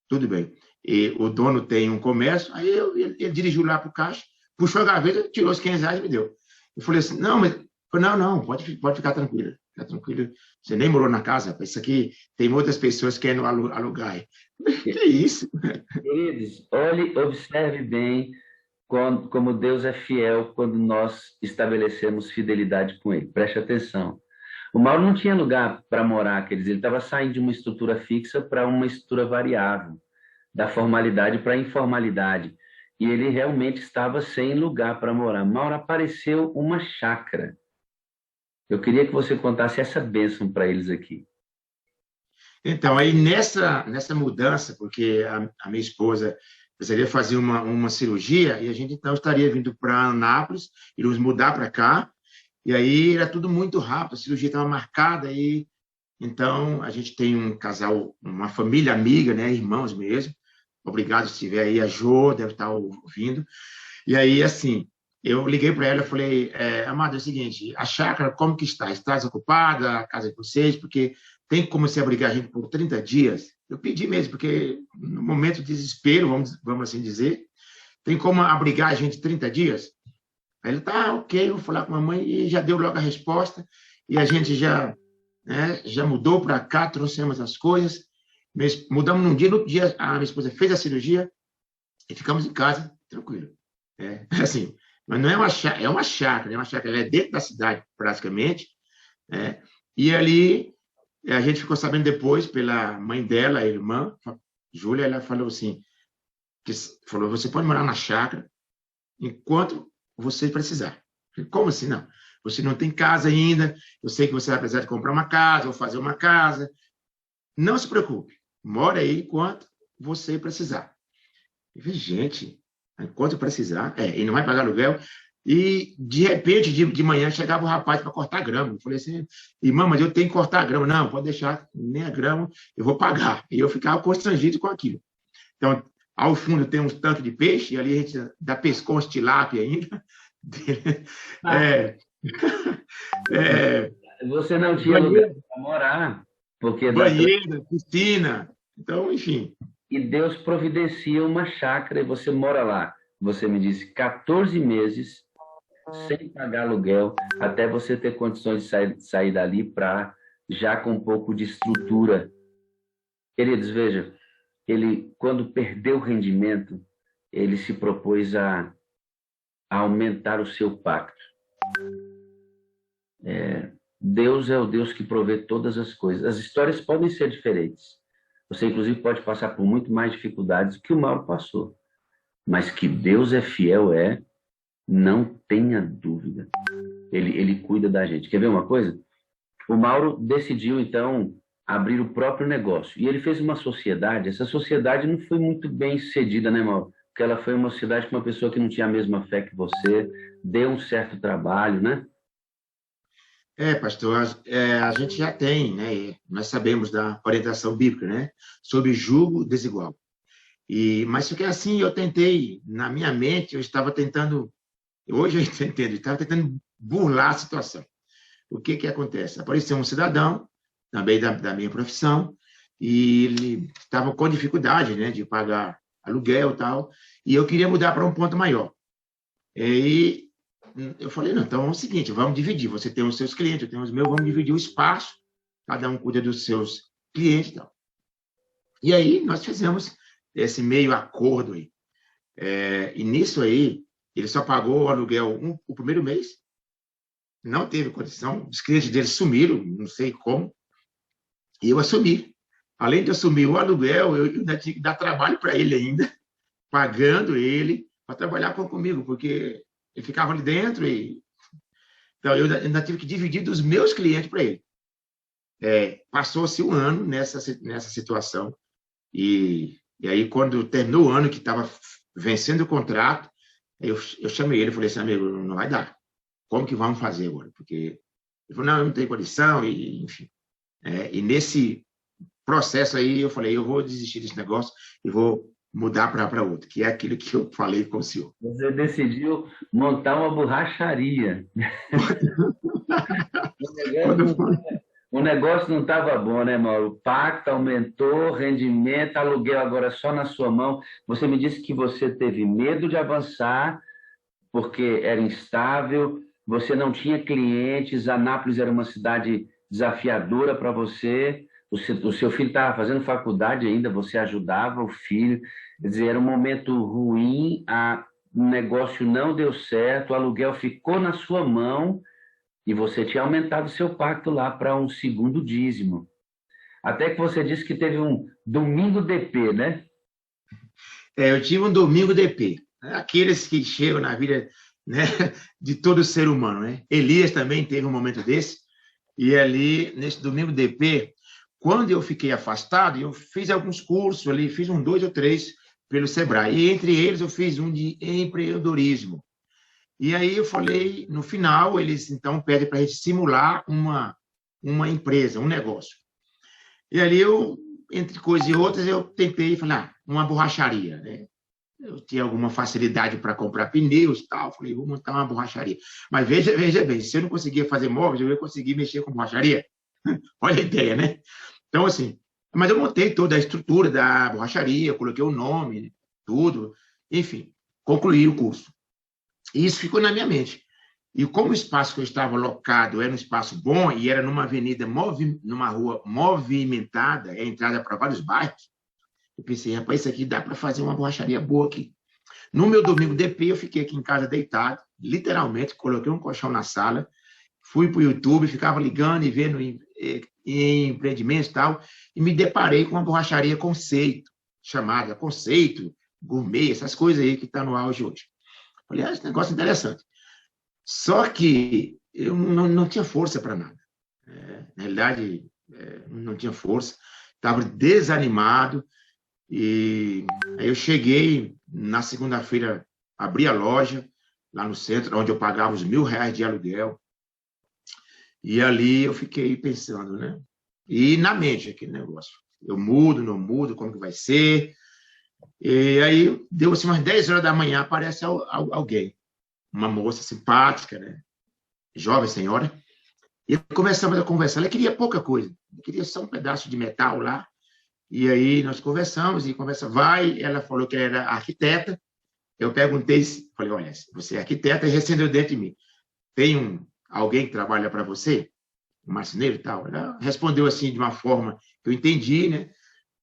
tudo bem. E o dono tem um comércio, aí ele dirigiu lá para o caixa, puxou a gaveta, tirou os R$ 500 e me deu. Eu falei assim, não, mas... Não, pode ficar tranquilo. Fica tranquilo. Você nem morou na casa, isso aqui tem outras pessoas que querem alugar. Que isso? Queridos, olhe, observe bem como Deus é fiel quando nós estabelecemos fidelidade com Ele. Preste atenção. O Mauro não tinha lugar para morar, quer dizer, ele estava saindo de uma estrutura fixa para uma estrutura variável, da formalidade para a informalidade. E ele realmente estava sem lugar para morar. Mauro, apareceu uma chácara. Eu queria que você contasse essa bênção para eles aqui. Então, aí nessa mudança, porque a minha esposa precisaria fazer uma cirurgia, e a gente então estaria vindo para Anápolis, iríamos mudar para cá, e aí era tudo muito rápido, a cirurgia estava marcada, e então a gente tem um casal, uma família amiga, né, irmãos mesmo, obrigado se estiver aí, a Jo deve estar ouvindo, e aí assim, eu liguei para ela e falei, amada, é o seguinte, a chácara como que está? Está desocupada, a casa de vocês? Porque tem como se abrigar a gente por 30 dias? Eu pedi mesmo, porque no momento de desespero, vamos assim dizer, tem como abrigar a gente 30 dias? Aí ele, tá, ok, vou falar com a mamãe, e já deu logo a resposta, e a gente já mudou para cá, trouxemos as coisas, mudamos num dia, no outro dia a minha esposa fez a cirurgia, e ficamos em casa, tranquilo. Assim, mas não é uma chácara, ela é dentro da cidade, praticamente, né? E ali, a gente ficou sabendo depois, pela mãe dela, a irmã, Júlia, ela falou assim, você pode morar na chácara enquanto você precisar. Como assim, não? Você não tem casa ainda, eu sei que você vai precisar de comprar uma casa, ou fazer uma casa, não se preocupe, mora aí enquanto você precisar. Eu falei, gente, enquanto precisar, e não vai pagar aluguel. E, de repente, de manhã, chegava o rapaz para cortar grama. Eu falei assim, irmã, mas eu tenho que cortar grama. Não, pode deixar, nem a grama, eu vou pagar. E eu ficava constrangido com aquilo. Então, ao fundo tem uns tanques de peixe, e ali a gente ainda pescou uns tilápia ainda. Você não tinha lugar para morar, porque banheiro, piscina. Então, enfim. E Deus providencia uma chácara e você mora lá. Você me disse 14 meses sem pagar aluguel, até você ter condições de sair dali para já com um pouco de estrutura. Queridos, veja, ele, quando perdeu o rendimento, ele se propôs a aumentar o seu pacto. Deus é o Deus que provê todas as coisas. As histórias podem ser diferentes. Você, inclusive, pode passar por muito mais dificuldades que o Mauro passou. Mas que Deus é fiel, não tenha dúvida. Ele cuida da gente. Quer ver uma coisa? O Mauro decidiu, então, abrir o próprio negócio. E ele fez uma sociedade. Essa sociedade não foi muito bem sucedida, né, Mauro? Porque ela foi uma sociedade com uma pessoa que não tinha a mesma fé que você, deu um certo trabalho, né? Pastor, a gente já tem, né? Nós sabemos da orientação bíblica, né? Sobre julgo desigual. Mas só que assim, eu tentei, na minha mente, eu estava tentando, hoje eu entendo, eu estava tentando burlar a situação. O que acontece? Apareceu um cidadão, também da minha profissão, e ele estava com dificuldade, né, de pagar aluguel e tal, e eu queria mudar para um ponto maior. E eu falei, não, então é o seguinte, vamos dividir, você tem os seus clientes, eu tenho os meus, vamos dividir o espaço, cada um cuida dos seus clientes e tal. E aí nós fizemos esse meio acordo aí. E nisso aí, ele só pagou o aluguel o primeiro mês, não teve condição, os clientes dele sumiram, não sei como, e eu assumi. Além de assumir o aluguel, eu ainda tinha que dar trabalho para ele ainda, pagando ele para trabalhar comigo, porque ele ficava ali dentro e... Então, eu ainda tive que dividir dos meus clientes para ele. Passou-se um ano nessa situação, e aí, quando terminou o ano, que estava vencendo o contrato, eu chamei ele e falei assim, amigo, não vai dar. Como que vamos fazer agora? Porque Ele falou, não, eu não tenho condição, e, enfim. E nesse processo aí, eu falei, eu vou desistir desse negócio e vou mudar para outro, que é aquilo que eu falei com o senhor. Você decidiu montar uma borracharia. O negócio Quando não O negócio não estava bom, né, Mauro? O pacto aumentou, rendimento, aluguel agora só na sua mão. Você me disse que você teve medo de avançar porque era instável, você não tinha clientes, Anápolis era uma cidade desafiadora para você, o seu filho estava fazendo faculdade ainda, você ajudava o filho, quer dizer, era um momento ruim, o negócio não deu certo, o aluguel ficou na sua mão, e você tinha aumentado seu pacto lá para um segundo dízimo. Até que você disse que teve um domingo DP, né? eu tive um domingo DP. Aqueles que chegam na vida, né, de todo ser humano, né? Elias também teve um momento desse. E ali, nesse domingo DP, quando eu fiquei afastado, eu fiz alguns cursos ali, fiz 2 ou 3 pelo Sebrae. E entre eles eu fiz um de empreendedorismo. E aí eu falei, no final, eles então pedem para a gente simular uma empresa, um negócio. E ali eu, entre coisas e outras, eu tentei falar, uma borracharia, né? Eu tinha alguma facilidade para comprar pneus e tal, falei, vou montar uma borracharia. Mas veja bem, se eu não conseguia fazer móveis, eu ia conseguir mexer com borracharia. Olha a ideia, né? Então, assim, mas eu montei toda a estrutura da borracharia, coloquei o nome, tudo, enfim, concluí o curso. E isso ficou na minha mente. E como o espaço que eu estava locado era um espaço bom e era numa avenida, numa rua movimentada, é a entrada para vários bairros, eu pensei, rapaz, isso aqui dá para fazer uma borracharia boa aqui. No meu domingo DP, eu fiquei aqui em casa deitado, literalmente, coloquei um colchão na sala, fui para o YouTube, ficava ligando e vendo em empreendimentos e tal, e me deparei com uma borracharia conceito, chamada Conceito, Gourmet, essas coisas aí que estão no auge hoje. Falei, esse negócio é interessante. Só que eu não tinha força para nada. Na realidade, não tinha força, estava desanimado, e aí eu cheguei, na segunda-feira, abri a loja, lá no centro, onde eu pagava os R$ 1.000 de aluguel, e ali eu fiquei pensando, né? E na mente aquele negócio, eu mudo, não mudo, como que vai ser? E aí deu assim, umas 10 horas da manhã, aparece alguém, uma moça simpática, né? Jovem senhora, e começamos a conversar. Ela queria pouca coisa, queria só um pedaço de metal lá. E aí nós conversamos, e conversa vai. Ela falou que era arquiteta. Eu perguntei, falei, olha, você é arquiteta, e recendeu dentro de mim. Tem alguém que trabalha para você? Um marceneiro e tal? Ela respondeu assim, de uma forma que eu entendi, né?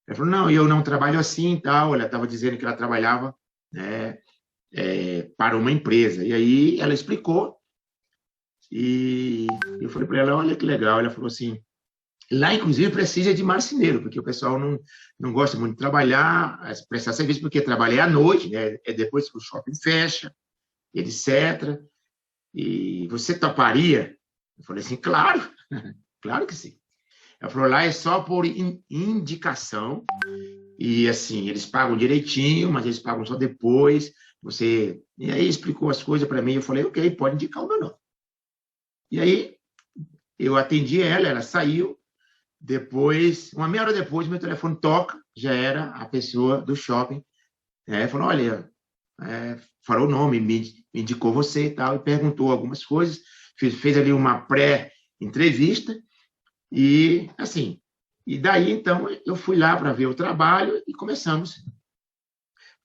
Ela falou, não, eu não trabalho assim e tal. Ela estava dizendo que ela trabalhava, né, para uma empresa. E aí ela explicou, e eu falei para ela, olha que legal. Ela falou assim, lá, inclusive, precisa de marceneiro, porque o pessoal não gosta muito de trabalhar, prestar serviço, porque trabalha à noite, né? É depois que o shopping fecha, etc. E você toparia? Eu falei assim, claro, claro que sim. Ela falou, lá é só por indicação, e assim, eles pagam direitinho, mas eles pagam só depois. E aí explicou as coisas para mim, eu falei, ok, pode indicar o meu nome. E aí eu atendi ela saiu. Depois, uma meia hora depois, meu telefone toca, já era a pessoa do shopping. Falou, olha, falou o nome, me indicou você e tal, e perguntou algumas coisas, fez ali uma pré-entrevista, e assim, e daí então eu fui lá para ver o trabalho e começamos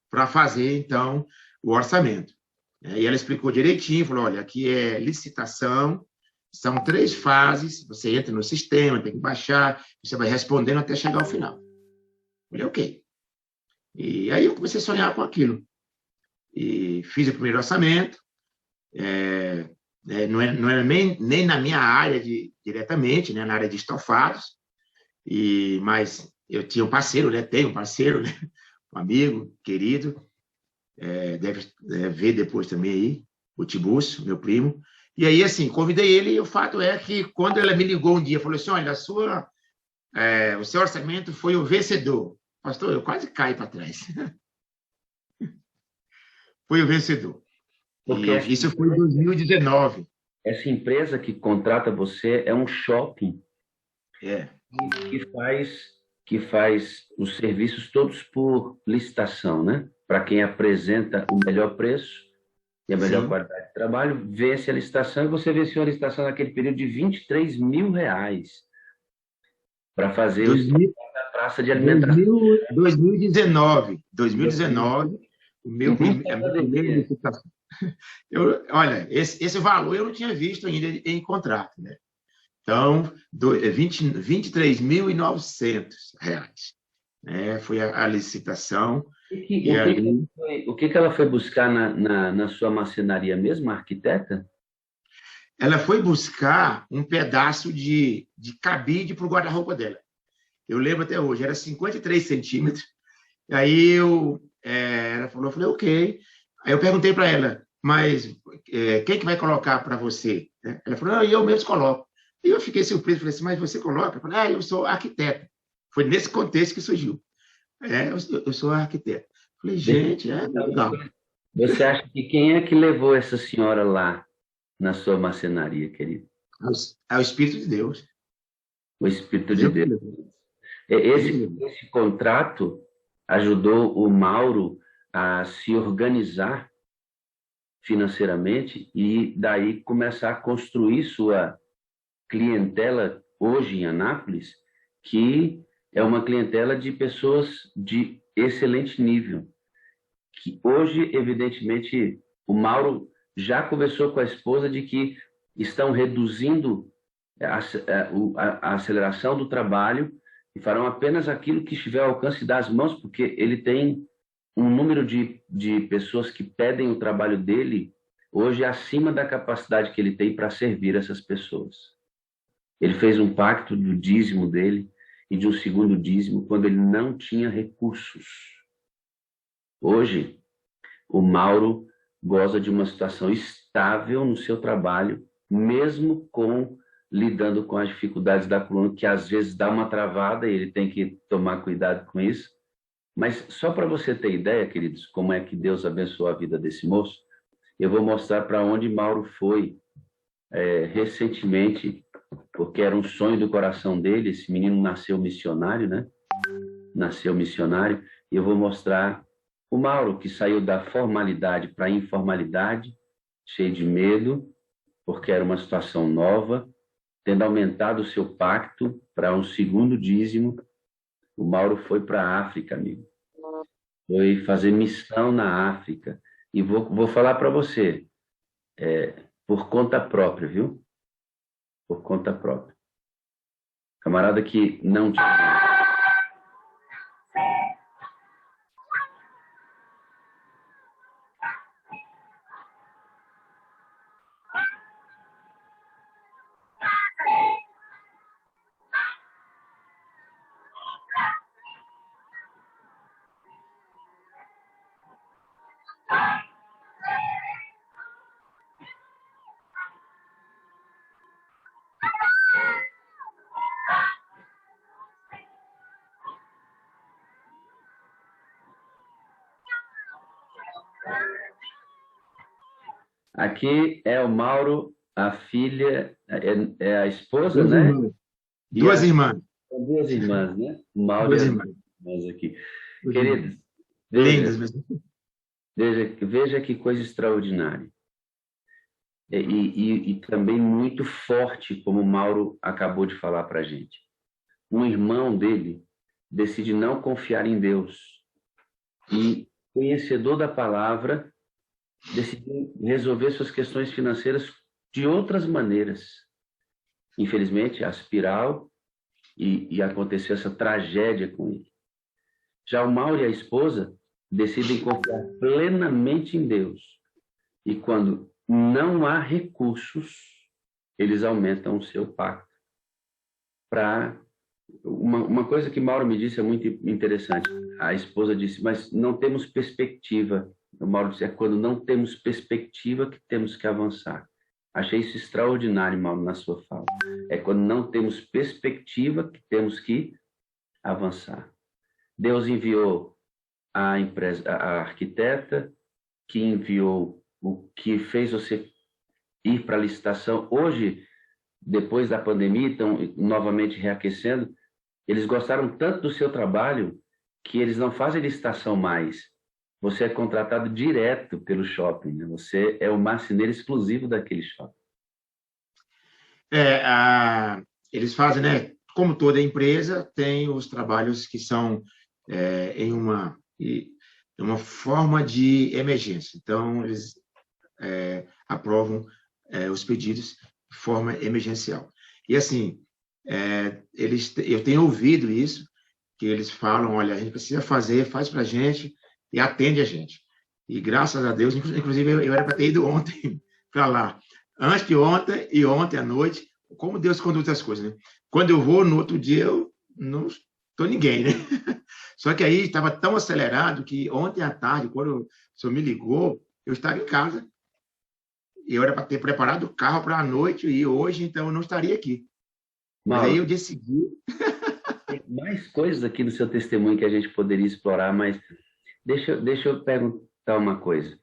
para fazer então o orçamento. E ela explicou direitinho, falou, olha, aqui é licitação, são 3 fases, você entra no sistema, tem que baixar, você vai respondendo até chegar ao final. Eu falei, ok. E aí eu comecei a sonhar com aquilo. E fiz o primeiro orçamento, não era nem na minha área diretamente, né, na área de estofados, mas eu tinha um parceiro, né, tenho um parceiro, né, um amigo querido, deve ver depois também aí, o Tiburcio, meu primo. E aí, assim, convidei ele, e o fato é que, quando ela me ligou um dia, falou assim, olha, o seu orçamento foi o vencedor. Pastor, eu quase caí para trás. Foi o vencedor. Porque E isso foi em 2019. essa empresa que contrata você é um shopping É, que faz os serviços todos por licitação, né? Para quem apresenta o melhor preço e a melhor sim. qualidade de trabalho, vence a licitação e você venceu a licitação naquele período de R$ 23.000 para fazer o 2000, da praça de alimentação. 2019, Início a da minha primeira pandemia. licitação. Olha, esse valor eu não tinha visto ainda em contrato, né? Então, é 23.900 reais, né? Foi a licitação, e aí O que que ela foi buscar na sua marcenaria mesmo, a arquiteta? ela foi buscar um pedaço de cabide para o guarda-roupa dela. Eu lembro até hoje, era 53 centímetros. Aí ela falou, eu falei, ok. Aí eu perguntei para ela, mas quem que vai colocar para você? Ela falou, não, eu mesmo coloco. E eu fiquei surpreso, falei assim, mas você coloca? Eu falei, eu sou arquiteto. Foi nesse contexto que surgiu. Eu sou arquiteto. Falei, Deixa eu gente, te perguntar uma legal. coisa. Você acha que quem é que levou essa senhora lá na sua marcenaria, querido? É o Espírito de Deus. O Espírito de Deus que Deus. levou. Ele que levou. Esse contrato ajudou o Mauro a se organizar financeiramente e daí começar a construir sua clientela hoje em Anápolis, que é uma clientela de pessoas de excelente nível. Que hoje, evidentemente, o Mauro já conversou com a esposa de que estão reduzindo a aceleração do trabalho e farão apenas aquilo que estiver ao alcance das mãos, porque ele tem um número de pessoas que pedem o trabalho dele hoje acima da capacidade que ele tem para servir essas pessoas. Ele fez um pacto do dízimo dele e de um segundo dízimo quando ele não tinha recursos. Hoje, o Mauro goza de uma situação estável no seu trabalho, mesmo lidando com as dificuldades da coluna, que às vezes dá uma travada e ele tem que tomar cuidado com isso. Mas só para você ter ideia, queridos, como é que Deus abençoou a vida desse moço, eu vou mostrar para onde Mauro foi recentemente, porque era um sonho do coração dele. Esse menino nasceu missionário, né? Nasceu missionário, e eu vou mostrar o Mauro, que saiu da formalidade para a informalidade, cheio de medo, porque era uma situação nova, tendo aumentado o seu pacto para um segundo dízimo. O Mauro foi para a África, amigo. Foi fazer missão na África. E vou falar para você, por conta própria, viu? Por conta própria. Camarada que não tinha. Aqui é o Mauro, a filha, é a esposa, Duas né? irmãs. E Duas irmãs. são duas irmãs, né? O Mauro e Duas as irmãs. duas irmãs aqui. Duas irmãs. Queridos, Lindas veja, mesmo. veja que coisa extraordinária. E também muito forte, como o Mauro acabou de falar para a gente. Um irmão dele decide não confiar em Deus e, conhecedor da palavra, decidiu resolver suas questões financeiras de outras maneiras. Infelizmente, a espiral e aconteceu essa tragédia com ele. Já o Mauro e a esposa decidem confiar plenamente em Deus. E quando não há recursos, eles aumentam o seu pacto. Para uma coisa que Mauro me disse é muito interessante. A esposa disse, mas não temos perspectiva. O Mauro disse, é quando não temos perspectiva que temos que avançar. Achei isso extraordinário, Mauro, na sua fala. É quando não temos perspectiva que temos que avançar. Deus enviou a empresa, a arquiteta, que enviou o que fez você ir para a licitação. Hoje, depois da pandemia, estão novamente reaquecendo, eles gostaram tanto do seu trabalho que eles não fazem licitação mais. Você é contratado direto pelo shopping, né? Você é o marceneiro exclusivo daquele shopping. Eles fazem, né? Como toda empresa, tem os trabalhos que são em uma forma de emergência. Então, eles aprovam os pedidos de forma emergencial. E, assim, eu tenho ouvido isso, que eles falam, olha, a gente precisa fazer, faz para a gente e atende a gente. E, graças a Deus, inclusive, eu era para ter ido ontem para lá. Antes de ontem e ontem à noite, como Deus conduz as coisas, né? Quando eu vou, no outro dia, eu não estou ninguém, né? Só que aí estava tão acelerado que ontem à tarde, quando o senhor me ligou, eu estava em casa. E eu era para ter preparado o carro para a noite e hoje, então, eu não estaria aqui. Mas aí eu decidi. Tem mais coisas aqui no seu testemunho que a gente poderia explorar, mas deixa eu perguntar uma coisa.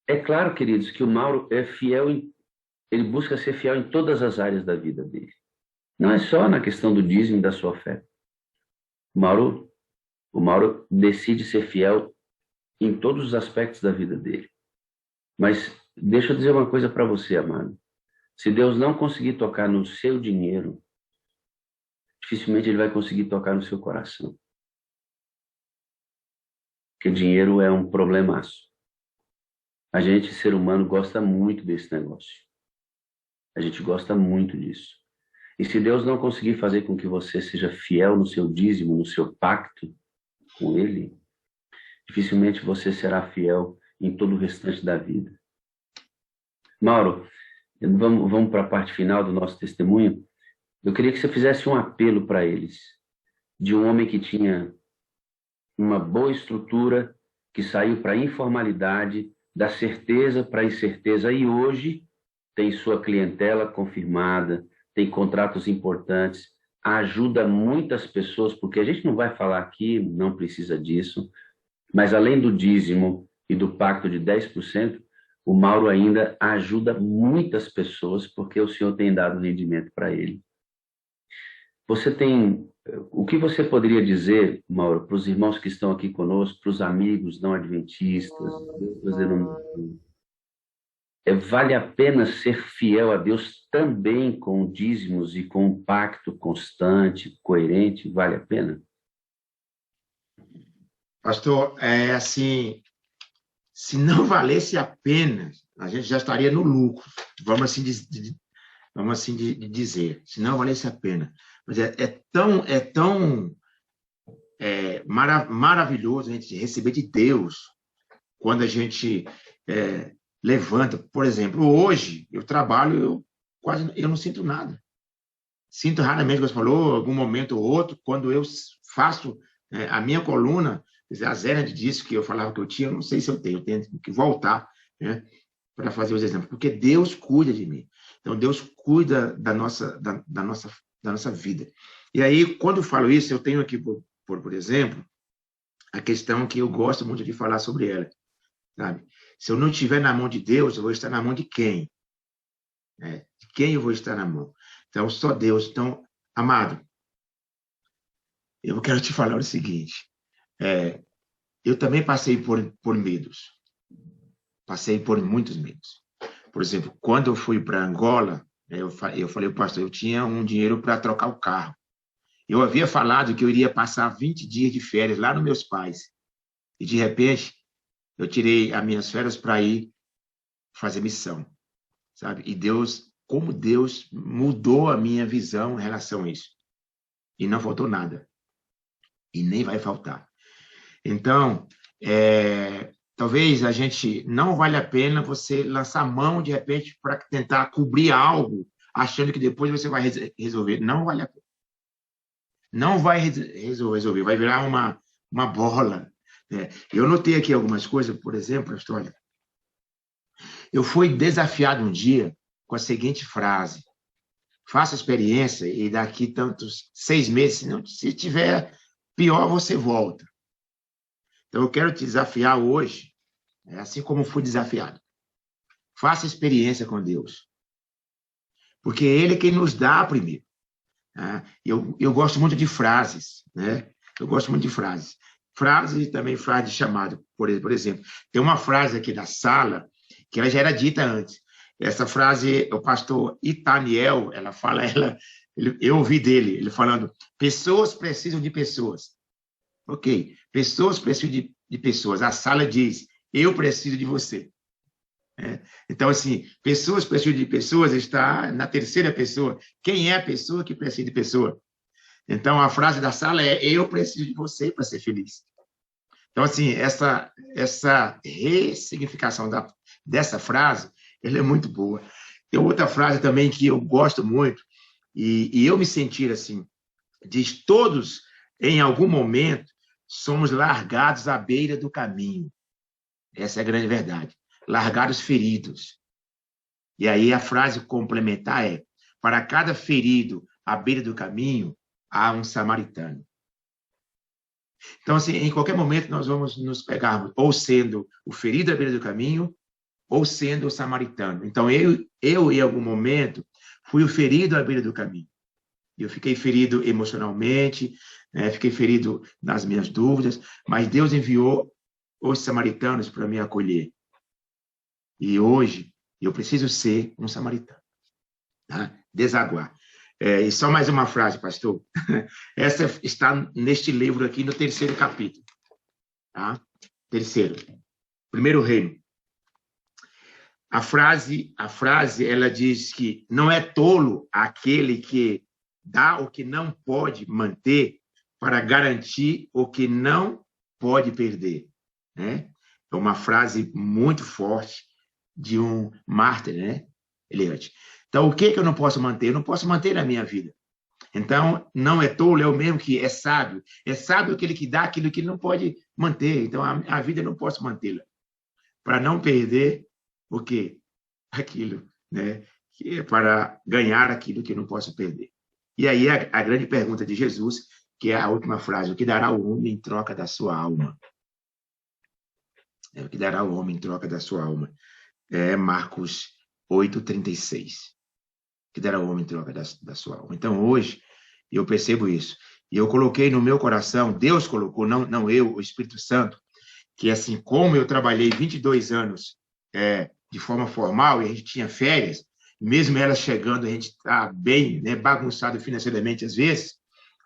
É claro, queridos, que o Mauro é fiel, ele busca ser fiel em todas as áreas da vida dele. Não é só na questão do dízimo e da sua fé. O Mauro decide ser fiel em todos os aspectos da vida dele. Mas deixa eu dizer uma coisa para você, amado. Se Deus não conseguir tocar no seu dinheiro, dificilmente Ele vai conseguir tocar no seu coração. Porque dinheiro é um problemaço. A gente, ser humano, gosta muito desse negócio. A gente gosta muito disso. E se Deus não conseguir fazer com que você seja fiel no seu dízimo, no seu pacto com Ele, dificilmente você será fiel em todo o restante da vida. Mauro, vamos para a parte final do nosso testemunho. Eu queria que você fizesse um apelo para eles, de um homem que tinha uma boa estrutura, que saiu para a informalidade, da certeza para a incerteza, e hoje tem sua clientela confirmada, tem contratos importantes, ajuda muitas pessoas, porque a gente não vai falar aqui, não precisa disso, mas além do dízimo e do pacto de 10%, o Mauro ainda ajuda muitas pessoas, porque o Senhor tem dado rendimento para ele. O que você poderia dizer, Mauro, para os irmãos que estão aqui conosco, para os amigos não adventistas, vale a pena ser fiel a Deus também com dízimos e com um pacto constante, coerente? Vale a pena? Pastor, assim, se não valesse a pena, a gente já estaria no lucro, vamos assim dizer, se não valesse a pena. Mas é tão maravilhoso a gente receber de Deus quando a gente levanta. Por exemplo, hoje eu trabalho, eu não sinto nada. Sinto raramente, como você falou, algum momento ou outro, quando eu faço a minha coluna, a zero de disco que eu falava que eu tinha, eu não sei se eu tenho que voltar, né, para fazer os exemplos, porque Deus cuida de mim. Então, Deus cuida da nossa vida. E aí, quando eu falo isso, eu tenho aqui, por exemplo, a questão que eu gosto muito de falar sobre ela, sabe? Se eu não estiver na mão de Deus, eu vou estar na mão de quem? De quem eu vou estar na mão? Então, só Deus. Então, amado, eu quero te falar o seguinte, eu também passei por medos. Passei por muitos medos. Por exemplo, quando eu fui para Angola, eu falei, pastor, eu tinha um dinheiro para trocar o carro. Eu havia falado que eu iria passar 20 dias de férias lá nos meus pais. E, de repente, eu tirei as minhas férias para ir fazer missão, sabe? E como Deus mudou a minha visão em relação a isso. E não faltou nada. E nem vai faltar. Então, talvez a gente não vale a pena você lançar mão, de repente, para tentar cobrir algo, achando que depois você vai resolver. Não vale a pena. Não vai resolver, vai virar uma bola. Eu notei aqui algumas coisas, por exemplo, história. Eu fui desafiado um dia com a seguinte frase: faça a experiência e daqui tantos 6 meses, se tiver pior, você volta. Então, eu quero te desafiar hoje, assim como fui desafiado. Faça experiência com Deus. porque é Ele quem nos dá primeiro. Tá? Eu gosto muito de frases, né? Eu gosto muito de frases. Frases e também frases de chamado. Por exemplo, tem uma frase aqui da sala que ela já era dita antes. Essa frase, o pastor Itaniel, eu ouvi dele, ele falando, pessoas precisam de pessoas. Ok, pessoas precisam de pessoas. A sala diz, eu preciso de você. Então, assim, pessoas precisam de pessoas está na terceira pessoa. Quem é a pessoa que precisa de pessoa? Então, a frase da sala é, eu preciso de você para ser feliz. Então, assim, essa ressignificação dessa frase, ela é muito boa. Tem outra frase também que eu gosto muito, e eu me sentir assim, diz, todos, em algum momento, somos largados à beira do caminho. Essa é a grande verdade. Largados feridos. E aí a frase complementar é, para cada ferido à beira do caminho, há um samaritano. Então, assim, em qualquer momento nós vamos nos pegarmos ou sendo o ferido à beira do caminho, ou sendo o samaritano. Então, eu em algum momento, fui o ferido à beira do caminho. Eu fiquei ferido emocionalmente, né? Fiquei ferido nas minhas dúvidas, mas Deus enviou os samaritanos para me acolher. E hoje, eu preciso ser um samaritano. Tá? Desaguar. E só mais uma frase, pastor. Essa está neste livro aqui, no 3º capítulo. Tá? 3º. 1º reino. A frase, ela diz que não é tolo aquele que dá o que não pode manter para garantir o que não pode perder. Né? É uma frase muito forte de um mártir, né, Eliante? Então, o que eu não posso manter? Eu não posso manter na minha vida. Então, não é tolo, é o mesmo que é sábio. É sábio aquele que dá aquilo que ele não pode manter. Então, a vida eu não posso mantê-la. Para não perder o quê? Aquilo, né? Para ganhar aquilo que eu não posso perder. E aí, a grande pergunta de Jesus, que é a última frase, o que dará o homem em troca da sua alma? O que dará o homem em troca da sua alma? Marcos 8:36. Que dará o homem em troca da sua alma. Então, hoje, eu percebo isso. E eu coloquei no meu coração, Deus colocou, não eu, o Espírito Santo, que assim como eu trabalhei 22 anos de forma formal, e a gente tinha férias, mesmo elas chegando, a gente está bem, né, bagunçado financeiramente às vezes,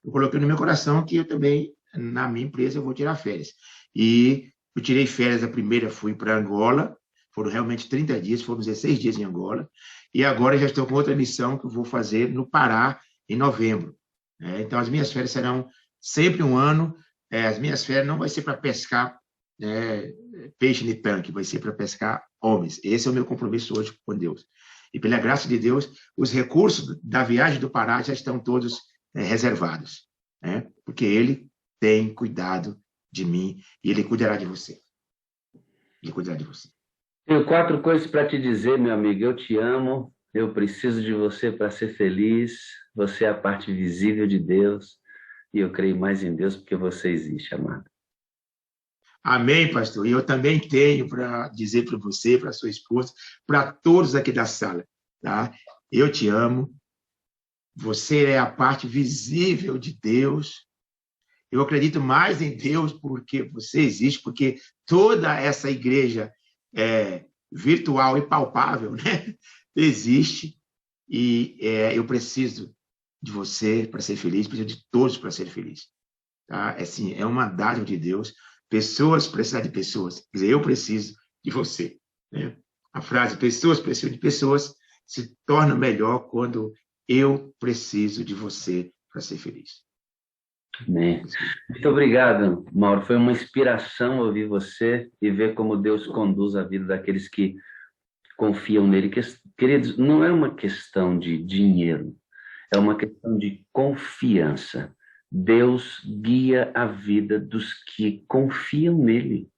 eu coloquei no meu coração que eu também, na minha empresa, eu vou tirar férias. E eu tirei férias, a primeira fui para Angola, foram realmente 30 dias, foram 16 dias em Angola, e agora já estou com outra missão que eu vou fazer no Pará, em novembro. Então, as minhas férias serão sempre um ano, as minhas férias não vai ser para pescar peixe no tanque, vai ser para pescar homens. Esse é o meu compromisso hoje com Deus. E pela graça de Deus, os recursos da viagem do Pará já estão todos reservados, né? Porque Ele tem cuidado de mim e Ele cuidará de você. Ele cuidará de você. Tenho 4 coisas para te dizer, meu amigo. Eu te amo, eu preciso de você para ser feliz. Você é a parte visível de Deus e eu creio mais em Deus porque você existe, amado. Amém, pastor. E eu também tenho para dizer para você, para sua esposa, para todos aqui da sala, tá? Eu te amo. Você é a parte visível de Deus. Eu acredito mais em Deus porque você existe, porque toda essa igreja virtual e palpável, né, existe. E eu preciso de você para ser feliz, preciso de todos para ser feliz. Tá? Assim, é uma dádiva de Deus. Pessoas precisam de pessoas. Quer dizer, eu preciso de você. Né? A frase pessoas precisam de pessoas se torna melhor quando eu preciso de você para ser feliz. Amém. Muito obrigado, Mauro. Foi uma inspiração ouvir você e ver como Deus conduz a vida daqueles que confiam nele. Queridos, não é uma questão de dinheiro, é uma questão de confiança. Deus guia a vida dos que confiam nele.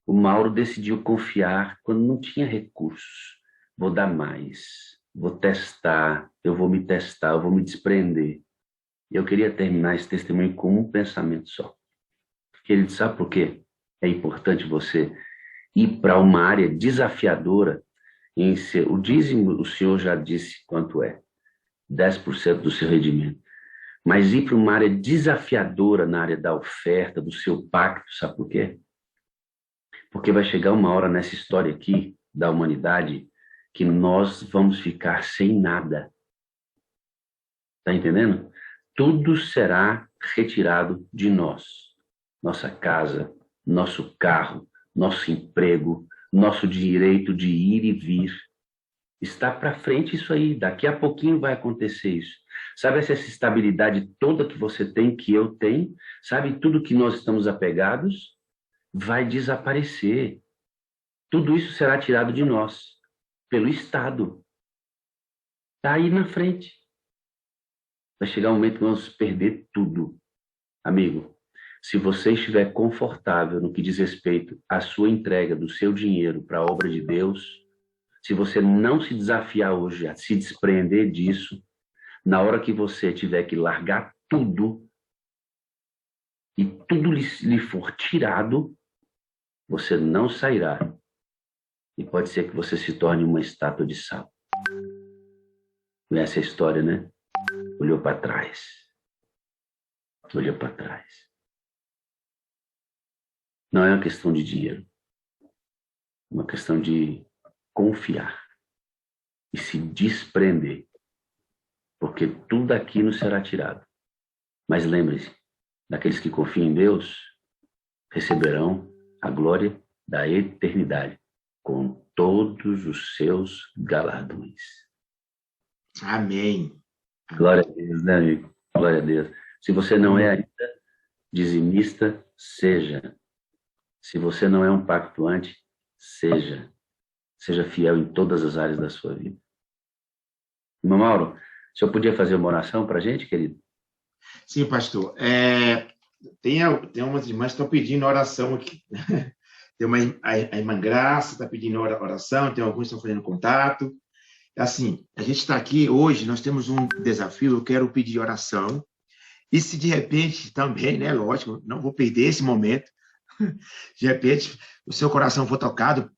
O Mauro decidiu confiar quando não tinha recursos. Vou dar mais, vou testar, eu vou me testar, eu vou me desprender. Eu queria terminar esse testemunho com um pensamento só. Ele sabe por quê? É importante você ir para uma área desafiadora O dízimo, o Senhor já disse quanto é, 10% do seu rendimento. Mas ir para uma área desafiadora na área da oferta, do seu pacto, sabe por quê? Porque vai chegar uma hora nessa história aqui da humanidade que nós vamos ficar sem nada. Tá entendendo? Tudo será retirado de nós. Nossa casa, nosso carro, nosso emprego, nosso direito de ir e vir. Está para frente isso aí. Daqui a pouquinho vai acontecer isso. Sabe essa estabilidade toda que você tem, que eu tenho? Sabe tudo que nós estamos apegados? Vai desaparecer. Tudo isso será tirado de nós, pelo Estado. Está aí na frente. Vai chegar um momento que nós vamos perder tudo. Amigo, se você estiver confortável no que diz respeito à sua entrega do seu dinheiro para a obra de Deus, se você não se desafiar hoje a se desprender disso, na hora que você tiver que largar tudo e tudo lhe for tirado, você não sairá. E pode ser que você se torne uma estátua de sal. Conhece a história, né? Olhou para trás. Olhou para trás. Não é uma questão de dinheiro. É uma questão de confiar e se desprender. Porque tudo aquilo será tirado. Mas lembre-se, daqueles que confiam em Deus, receberão a glória da eternidade, com todos os seus galardões. Amém. Glória a Deus, né, amigo? Glória a Deus. Se você não é ainda dizimista, seja. Se você não é um pactuante, seja. Seja fiel em todas as áreas da sua vida. Irmão Mauro, o senhor podia fazer uma oração para a gente, querido? Sim, pastor. Tem umas irmãs que estão pedindo oração aqui. Tem a irmã Graça está pedindo oração, tem alguns que estão fazendo contato. Assim, a gente está aqui hoje, nós temos um desafio, eu quero pedir oração. E se de repente também, né, lógico, não vou perder esse momento, de repente o seu coração for tocado,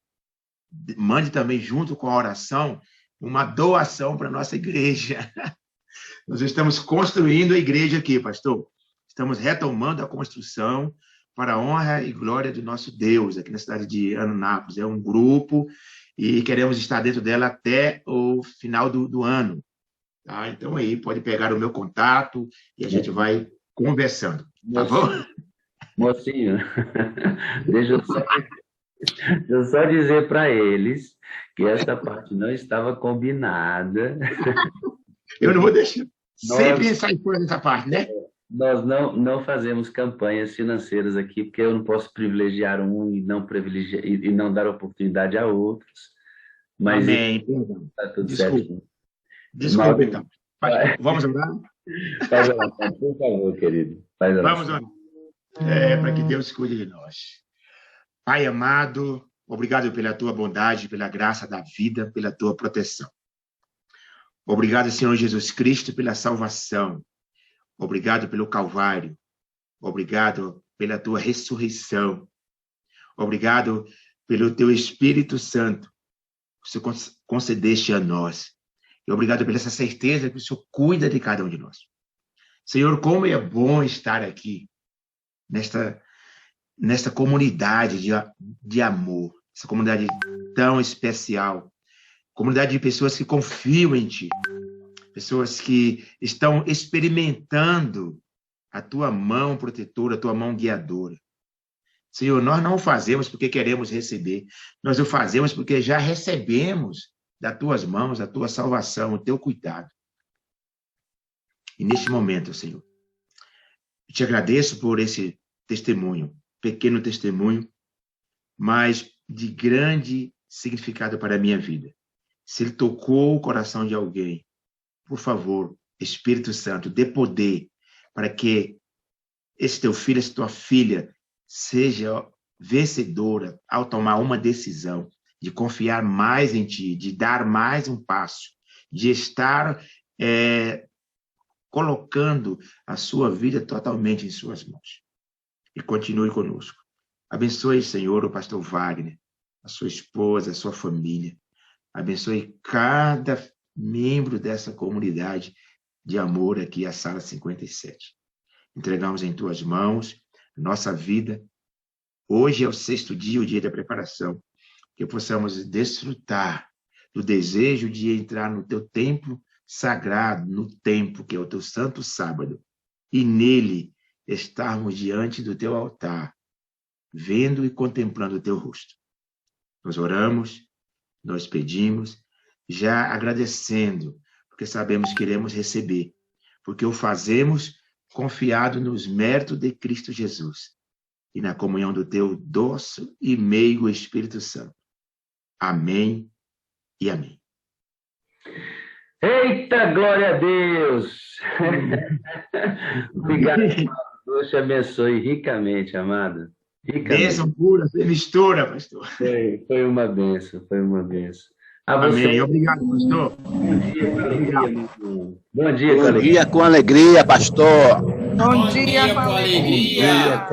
mande também junto com a oração uma doação para a nossa igreja. Nós estamos construindo a igreja aqui, pastor. Estamos retomando a construção para a honra e glória do nosso Deus, aqui na cidade de Anápolis. É um grupo e queremos estar dentro dela até o final do ano. Tá? Então, aí, pode pegar o meu contato e a gente vai conversando. Tá bom? Mocinho, deixa eu só dizer para eles que essa parte não estava combinada. Eu não vou deixar. Sempre sai fora dessa parte, né? Nós não fazemos campanhas financeiras aqui, porque eu não posso privilegiar um e não dar oportunidade a outros. Mas amém. Está tudo Desculpa. certo. Desculpa, então. Vamos orar? Faz oração, por favor, querido. Faz oração. Vamos orar. Para que Deus cuide de nós. Pai amado, obrigado pela tua bondade, pela graça da vida, pela tua proteção. Obrigado, Senhor Jesus Cristo, pela salvação. Obrigado pelo Calvário. Obrigado pela tua ressurreição. Obrigado pelo teu Espírito Santo, que o Senhor concedeste a nós. E obrigado pela essa certeza que o Senhor cuida de cada um de nós. Senhor, como é bom estar aqui, nesta comunidade de amor, essa comunidade tão especial, comunidade de pessoas que confiam em Ti, pessoas que estão experimentando a Tua mão protetora, a Tua mão guiadora. Senhor, nós não o fazemos porque queremos receber, nós o fazemos porque já recebemos das Tuas mãos a Tua salvação, o Teu cuidado. E neste momento, Senhor, eu te agradeço por esse testemunho, pequeno testemunho, mas de grande significado para a minha vida. Se ele tocou o coração de alguém, por favor, Espírito Santo, dê poder para que esse teu filho, essa tua filha, seja vencedora ao tomar uma decisão de confiar mais em Ti, de dar mais um passo, de estar colocando a sua vida totalmente em suas mãos. E continue conosco. Abençoe, Senhor, o pastor Wagner, a sua esposa, a sua família. Abençoe cada membro dessa comunidade de amor aqui, a Sala 57. Entregamos em tuas mãos nossa vida. Hoje é o 6º dia, o dia da preparação, que possamos desfrutar do desejo de entrar no teu templo sagrado, no templo, que é o teu santo sábado, e nele estarmos diante do teu altar, vendo e contemplando o teu rosto. Nós oramos, nós pedimos, já agradecendo, porque sabemos que iremos receber, porque o fazemos confiado nos méritos de Cristo Jesus e na comunhão do teu doce e meigo Espírito Santo. Amém e amém. Eita, glória a Deus! Obrigado, amado. Deus te abençoe ricamente, amado. Bênção pura, sem mistura, pastor. Foi uma bênção, foi uma bênção. Amém. Obrigado, pastor. Bom dia com alegria. Bom dia com alegria, pastor. Bom dia com alegria.